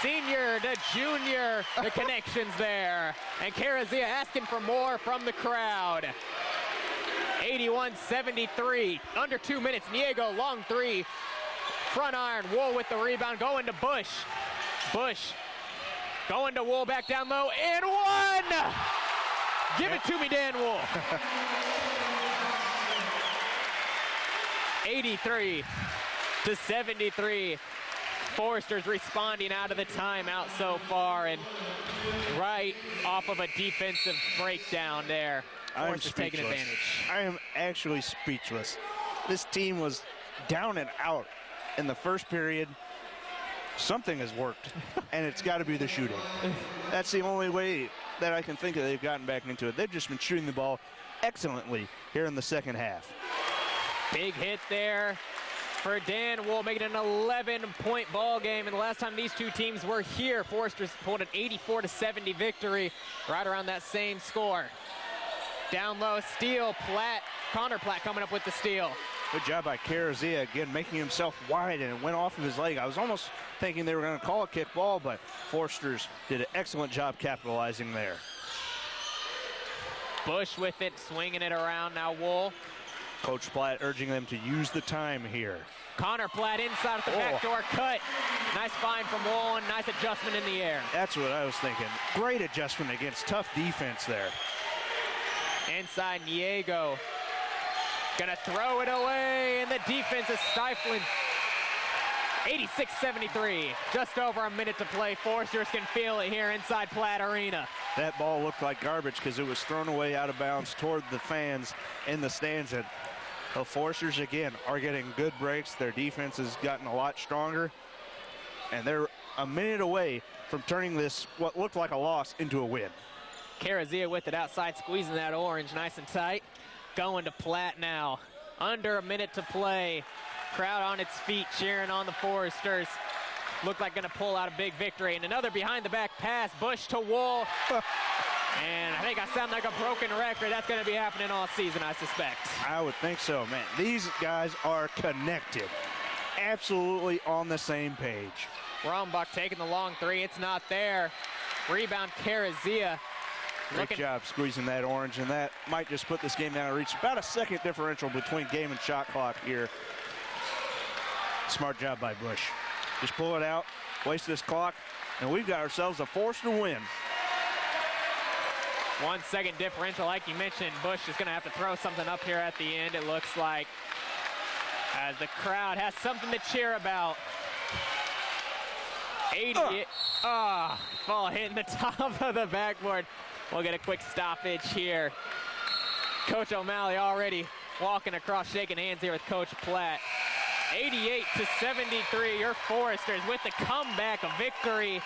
Senior to junior, the connections there. And Carazia asking for more from the crowd. 81-73, under 2 minutes. Niego, long three. Front iron, Wool with the rebound, going to Bush. Bush going to Wool, back down low, and one! Give it to me, Dan Wool. 83-73. Foresters responding out of the timeout so far, and right off of a defensive breakdown there. Foresters taking advantage. I am actually speechless. This team was down and out in the first period. Something has worked, and it's got to be the shooting. That's the only way that I can think of they've gotten back into it. They've just been shooting the ball excellently here in the second half. Big hit there for Dan Wool, making it an 11-point ball game. And the last time these two teams were here, Foresters pulled an 84-70 victory, right around that same score. Down low, steal, Platt, Connor Platt coming up with the steal. Good job by Carazia, again, making himself wide, and it went off of his leg. I was almost thinking they were going to call a kick ball, but Foresters did an excellent job capitalizing there. Bush with it, swinging it around now, Wool. Coach Platt urging them to use the time here. Connor Platt inside of the backdoor cut. Nice find from Wool and nice adjustment in the air. That's what I was thinking. Great adjustment against tough defense there. Inside Niego. Gonna throw it away, and the defense is stifling. 86-73, just over a minute to play. Foresters can feel it here inside Platt Arena. That ball looked like garbage because it was thrown away out of bounds toward the fans in the stands. And the Foresters, again, are getting good breaks. Their defense has gotten a lot stronger, and they're a minute away from turning this, what looked like a loss, into a win. Carazia with it outside, squeezing that orange nice and tight. Going to Platt now. Under a minute to play. Crowd on its feet cheering on the Foresters. Looked like going to pull out a big victory. And another behind-the-back pass. Bush to Wool. And I think I sound like a broken record. That's going to be happening all season, I suspect. I would think so, man. These guys are connected. Absolutely on the same page. Rombach taking the long three. It's not there. Rebound, Carazia. Great job squeezing that orange, and that might just put this game down to reach about a second differential between game and shot clock here. Smart job by Bush. Just pull it out, waste this clock, and we've got ourselves a Forester win. 1 second differential, like you mentioned. Bush is going to have to throw something up here at the end, it looks like, as the crowd has something to cheer about. 80, ball hitting the top of the backboard. We'll get a quick stoppage here. Coach O'Malley already walking across, shaking hands here with Coach Platt. 88-73, your Foresters with the comeback, a victory,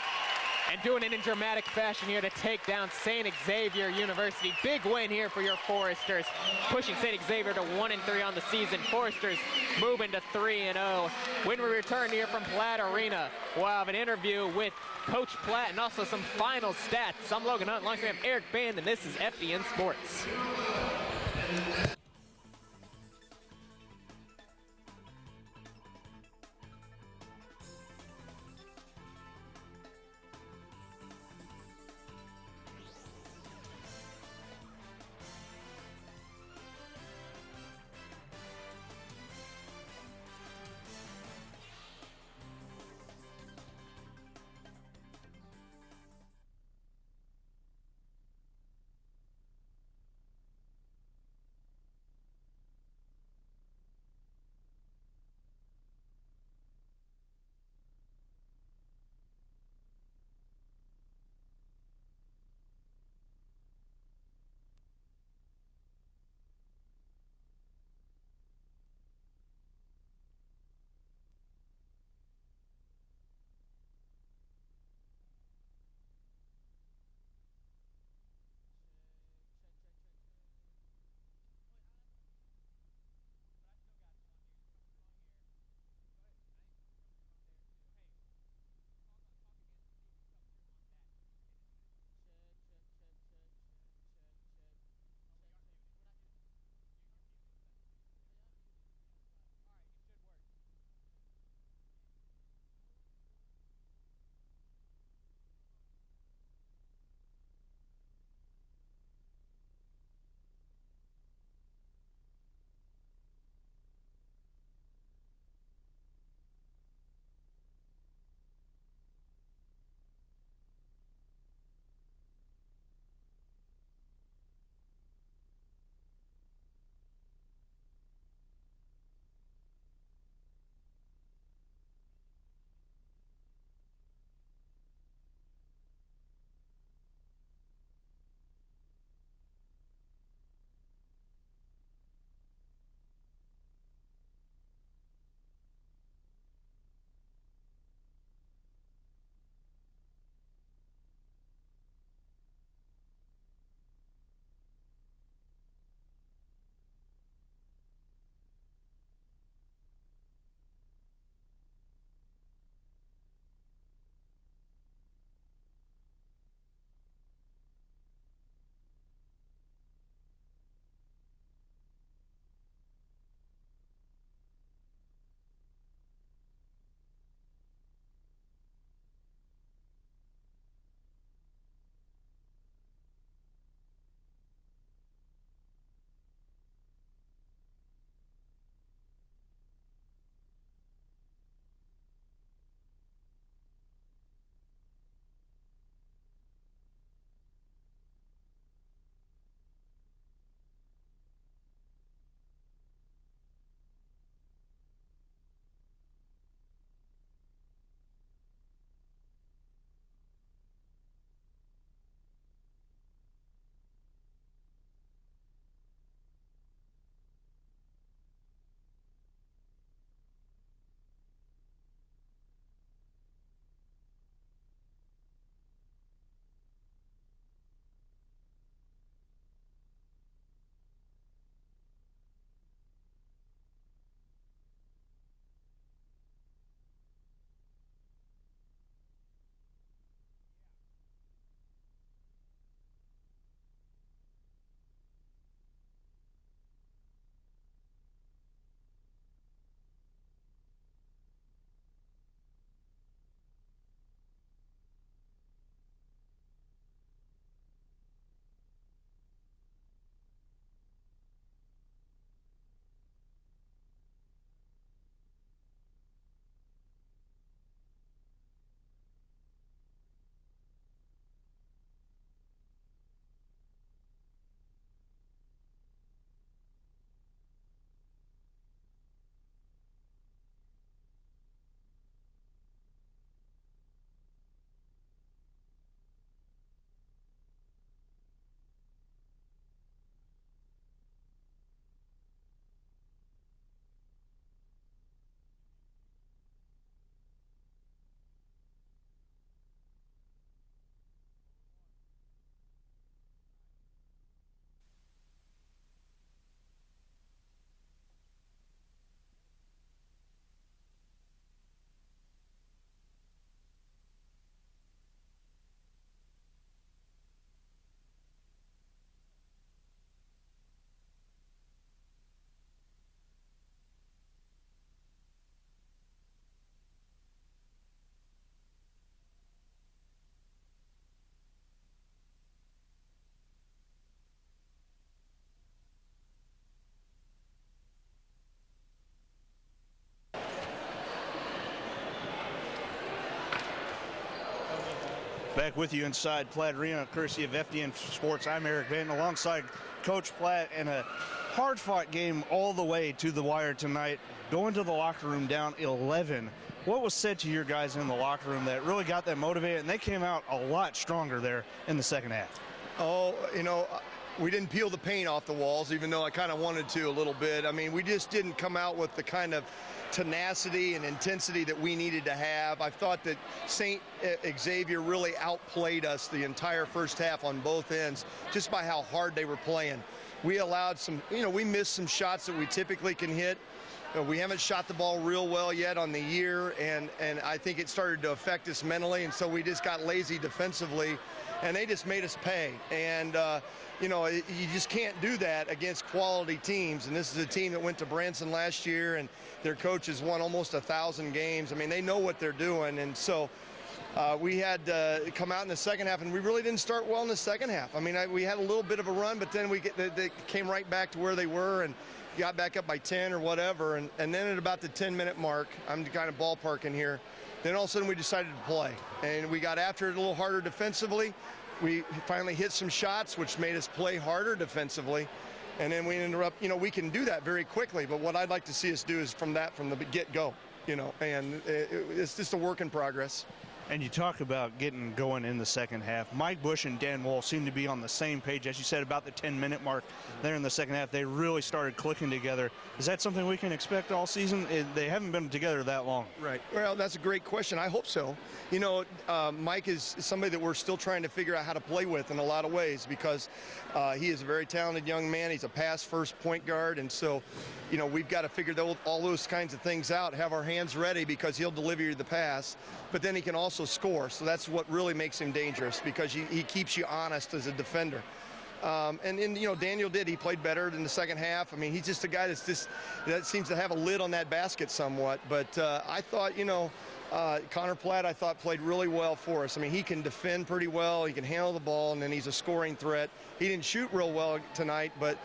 and doing it in dramatic fashion here to take down St. Xavier University. Big win here for your Foresters, pushing St. Xavier to 1-3 on the season. Foresters moving to 3-0. When we return here from Platt Arena, we'll have an interview with Coach Platt and also some final stats. I'm Logan Hunt, alongside with Eric Band, and this is FDN Sports. Back with you inside Platt Arena, courtesy of FDN Sports. I'm Eric Van, alongside Coach Platt, and a hard-fought game all the way to the wire tonight. Going to the locker room down 11. What was said to your guys in the locker room that really got them motivated, and they came out a lot stronger there in the second half? Oh, you know, we didn't peel the paint off the walls, even though I kind of wanted to a little bit. I mean, we just didn't come out with the kind of tenacity and intensity that we needed to have. I thought that St. Xavier really outplayed us the entire first half on both ends, just by how hard they were playing. We allowed some, you know, we missed some shots that we typically can hit. We haven't shot the ball real well yet on the year, and I think it started to affect us mentally, and so we just got lazy defensively, and they just made us pay. And you know, you just can't do that against quality teams. And this is a team that went to Branson last year, and their coach has won almost 1,000 games. I mean, they know what they're doing. And so we had to come out in the second half, and we really didn't start well in the second half. I mean, we had a little bit of a run, but then they came right back to where they were and got back up by 10 or whatever. And then at about the 10-minute mark, I'm kind of ballparking here, then all of a sudden we decided to play. And we got after it a little harder defensively. We finally hit some shots, which made us play harder defensively. And then we ended up, you know, we can do that very quickly. But what I'd like to see us do is from the get-go, you know, and it's just a work in progress. And you talk about getting going in the second half. Mike Bush and Dan Wall seem to be on the same page, as you said, about the 10-minute mark there in the second half. They really started clicking together. Is that something we can expect all season? They haven't been together that long. Right. Well, that's a great question. I hope so. You know, Mike is somebody that we're still trying to figure out how to play with in a lot of ways, because he is a very talented young man. He's a pass-first point guard, and so, you know, we've got to figure all those kinds of things out, have our hands ready, because he'll deliver you the pass, but then he can also score. So that's what really makes him dangerous, because he keeps you honest as a defender. And you know, Daniel he played better in the second half. I mean, he's just a guy that seems to have a lid on that basket somewhat. But I thought, you know, Connor Platt, I thought, played really well for us. I mean, he can defend pretty well, he can handle the ball, and then he's a scoring threat. He didn't shoot real well tonight, but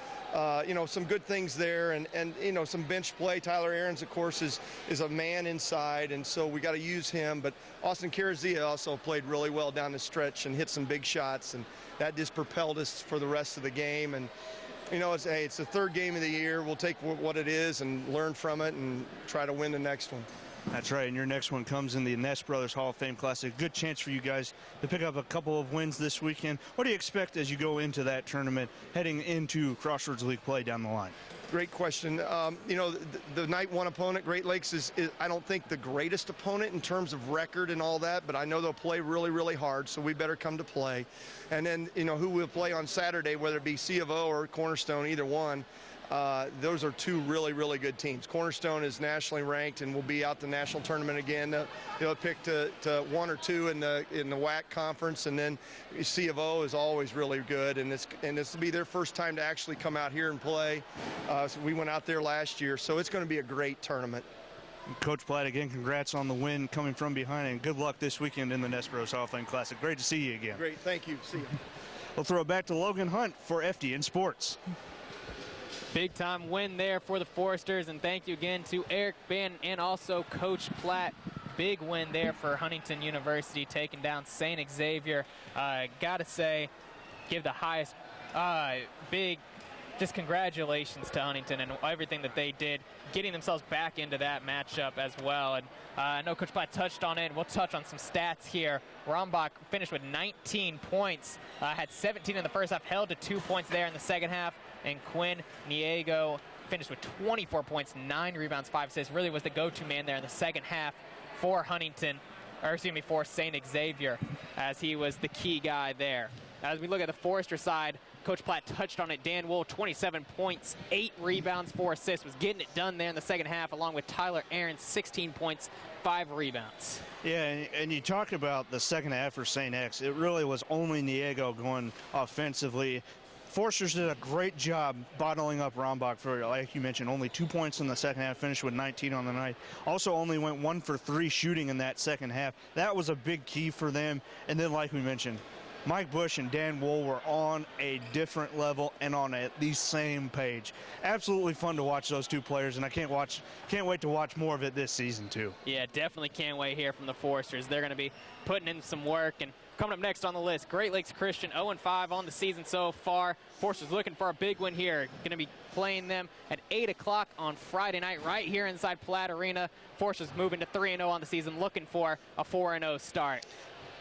you know, some good things there, and you know, some bench play. Tyler Aarons, of course, is a man inside, and so we got to use him. But Austin Carazia also played really well down the stretch and hit some big shots, and that just propelled us for the rest of the game. And you know, it's the third game of the year. We'll take what it is and learn from it and try to win the next one. That's right, and your next one comes in the Ness Brothers Hall of Fame Classic. Good chance for you guys to pick up a couple of wins this weekend. What do you expect as you go into that tournament, heading into Crossroads League play down the line? Great question. You know, the night one opponent, Great Lakes, is I don't think the greatest opponent in terms of record and all that, but I know they'll play really, really hard, so we better come to play. And then, you know, who we'll play on Saturday, whether it be C of O or Cornerstone, either one. Those are two really, really good teams. Cornerstone is nationally ranked and will be out the national tournament again. They'll pick to 1 or 2 in the WAC conference, and then C of O is always really good, and this will be their first time to actually come out here and play. So we went out there last year, so it's going to be a great tournament. Coach Platt, again, congrats on the win coming from behind, and good luck this weekend in the Ness Bros Hall of Fame Classic. Great to see you again. Great, thank you. See you. We'll throw it back to Logan Hunt for FDN Sports. Big time win there for the Foresters, and thank you again to Eric Bannon and also Coach Platt. Big win there for Huntington University, taking down St. Xavier. Gotta say, give the highest just congratulations to Huntington and everything that they did, getting themselves back into that matchup as well. And I know Coach Platt touched on it, and we'll touch on some stats here. Rombach finished with 19 points, had 17 in the first half, held to 2 points there in the second half. And Quinn Niego finished with 24 points, 9 rebounds, 5 assists. Really was the go-to man there in the second half for for St. Xavier, as he was the key guy there. As we look at the Forester side, Coach Platt touched on it. Dan Wool, 27 points, 8 rebounds, 4 assists, was getting it done there in the second half, along with Tyler Aarons, 16 points, 5 rebounds. Yeah, and you talk about the second half for St. X. It really was only Niego going offensively. Foresters did a great job bottling up Rombach for, like you mentioned, only 2 points in the second half, finished with 19 on the night. Also only went 1 for 3 shooting in that second half. That was a big key for them. And then, like we mentioned, Mike Bush and Dan Wool were on a different level and on the same page. Absolutely fun to watch those two players, and I can't wait to watch more of it this season too. Yeah, definitely can't wait here from the Foresters. They're going to be putting in some work, and Coming up next on the list, Great Lakes Christian 0-5 on the season so far. Forsters looking for a big win here. Going to be playing them at 8 o'clock on Friday night right here inside Platt Arena. Forsters moving to 3-0 on the season, looking for a 4-0 start.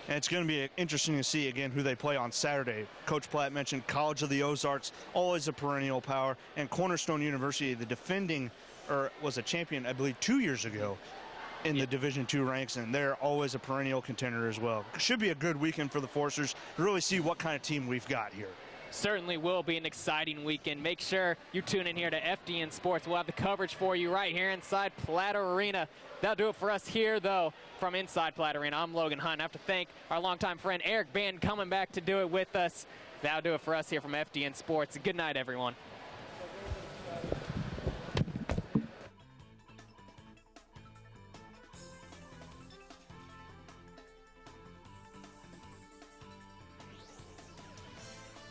And it's going to be interesting to see, again, who they play on Saturday. Coach Platt mentioned College of the Ozarks, always a perennial power, and Cornerstone University, the defending, or was a champion, I believe, 2 years ago in the Division II ranks, and they're always a perennial contender as well. Should be a good weekend for the Forsters to really see what kind of team we've got here. Certainly will be an exciting weekend. Make sure you tune in here to FDN Sports. We'll have the coverage for you right here inside Platt Arena. That'll do it for us here, though, from inside Platt Arena. I'm Logan Hunt. I have to thank our longtime friend Eric Band coming back to do it with us. That'll do it for us here from FDN Sports. Good night, everyone.